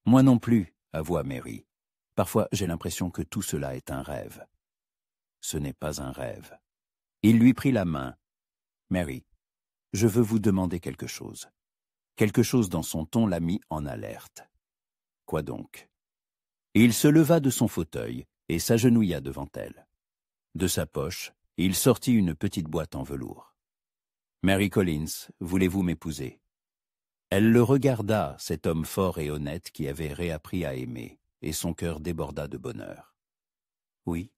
Moi non plus, » avoua Mary. « Parfois, j'ai l'impression que tout cela est un rêve. » Ce n'est pas un rêve. Il lui prit la main. « Mary, je veux vous demander quelque chose. » Quelque chose dans son ton la mit en alerte. « Quoi donc ?» Il se leva de son fauteuil et s'agenouilla devant elle. De sa poche, il sortit une petite boîte en velours. « Mary Collins, voulez-vous m'épouser ?» Elle le regarda, cet homme fort et honnête qui avait réappris à aimer, et son cœur déborda de bonheur. « Oui, »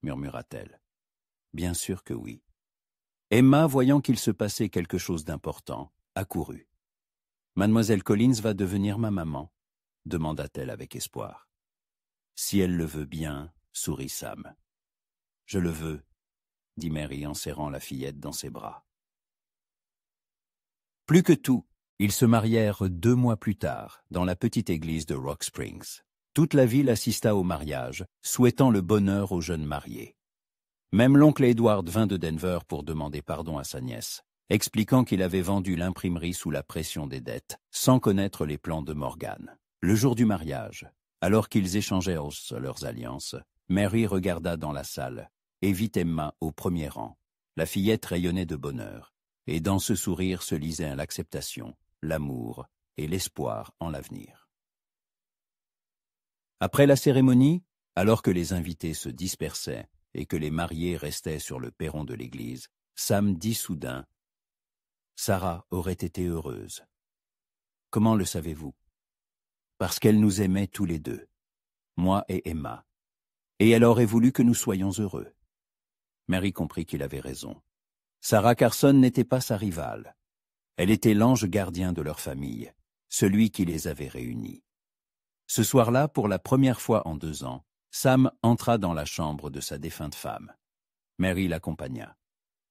murmura-t-elle. « Bien sûr que oui. » Emma, voyant qu'il se passait quelque chose d'important, accourut. « Mademoiselle Collins va devenir ma maman ?» demanda-t-elle avec espoir. « Si elle le veut bien, » sourit Sam. « Je le veux, » dit Mary en serrant la fillette dans ses bras. Plus que tout, ils se marièrent 2 mois plus tard, dans la petite église de Rock Springs. Toute la ville assista au mariage, souhaitant le bonheur aux jeunes mariés. Même l'oncle Edward vint de Denver pour demander pardon à sa nièce, expliquant qu'il avait vendu l'imprimerie sous la pression des dettes, sans connaître les plans de Morgan. Le jour du mariage, alors qu'ils échangèrent leurs alliances, Mary regarda dans la salle et vit Emma au premier rang. La fillette rayonnait de bonheur, et dans ce sourire se lisaient l'acceptation, l'amour et l'espoir en l'avenir. Après la cérémonie, alors que les invités se dispersaient et que les mariés restaient sur le perron de l'église, Sam dit soudain « Sarah aurait été heureuse. » « Comment le savez-vous » ? « Parce qu'elle nous aimait tous les deux, moi et Emma, et elle aurait voulu que nous soyons heureux. » Mary comprit qu'il avait raison. Sarah Carson n'était pas sa rivale. Elle était l'ange gardien de leur famille, celui qui les avait réunis. Ce soir-là, pour la première fois en 2 ans, Sam entra dans la chambre de sa défunte femme. Mary l'accompagna.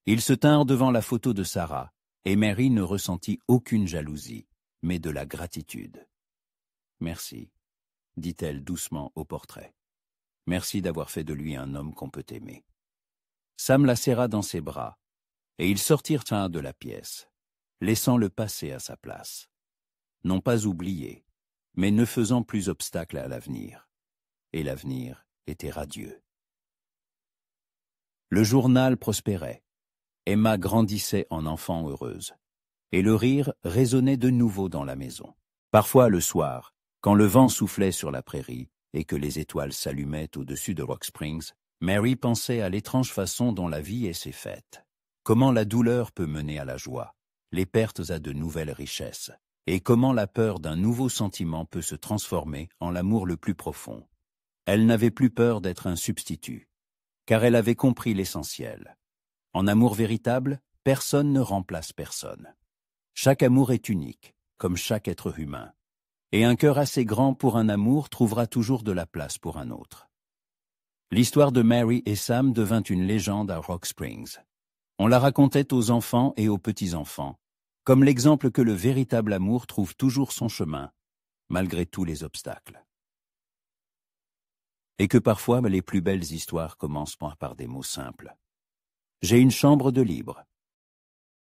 Ils se tinrent devant la photo de Sarah, et Mary ne ressentit aucune jalousie, mais de la gratitude. « Merci, » dit-elle doucement au portrait. « Merci d'avoir fait de lui un homme qu'on peut aimer. » Sam la serra dans ses bras, et ils sortirent de la pièce, laissant le passé à sa place. Non pas oublié, mais ne faisant plus obstacle à l'avenir. Et l'avenir était radieux. Le journal prospérait. Emma grandissait en enfant heureuse. Et le rire résonnait de nouveau dans la maison. Parfois le soir, quand le vent soufflait sur la prairie et que les étoiles s'allumaient au-dessus de Rock Springs, Mary pensait à l'étrange façon dont la vie est si faite. Comment la douleur peut mener à la joie, les pertes à de nouvelles richesses, et comment la peur d'un nouveau sentiment peut se transformer en l'amour le plus profond. Elle n'avait plus peur d'être un substitut, car elle avait compris l'essentiel. En amour véritable, personne ne remplace personne. Chaque amour est unique, comme chaque être humain. Et un cœur assez grand pour un amour trouvera toujours de la place pour un autre. L'histoire de Mary et Sam devint une légende à Rock Springs. On la racontait aux enfants et aux petits-enfants, comme l'exemple que le véritable amour trouve toujours son chemin, malgré tous les obstacles. Et que parfois les plus belles histoires commencent par des mots simples. J'ai une chambre de libre.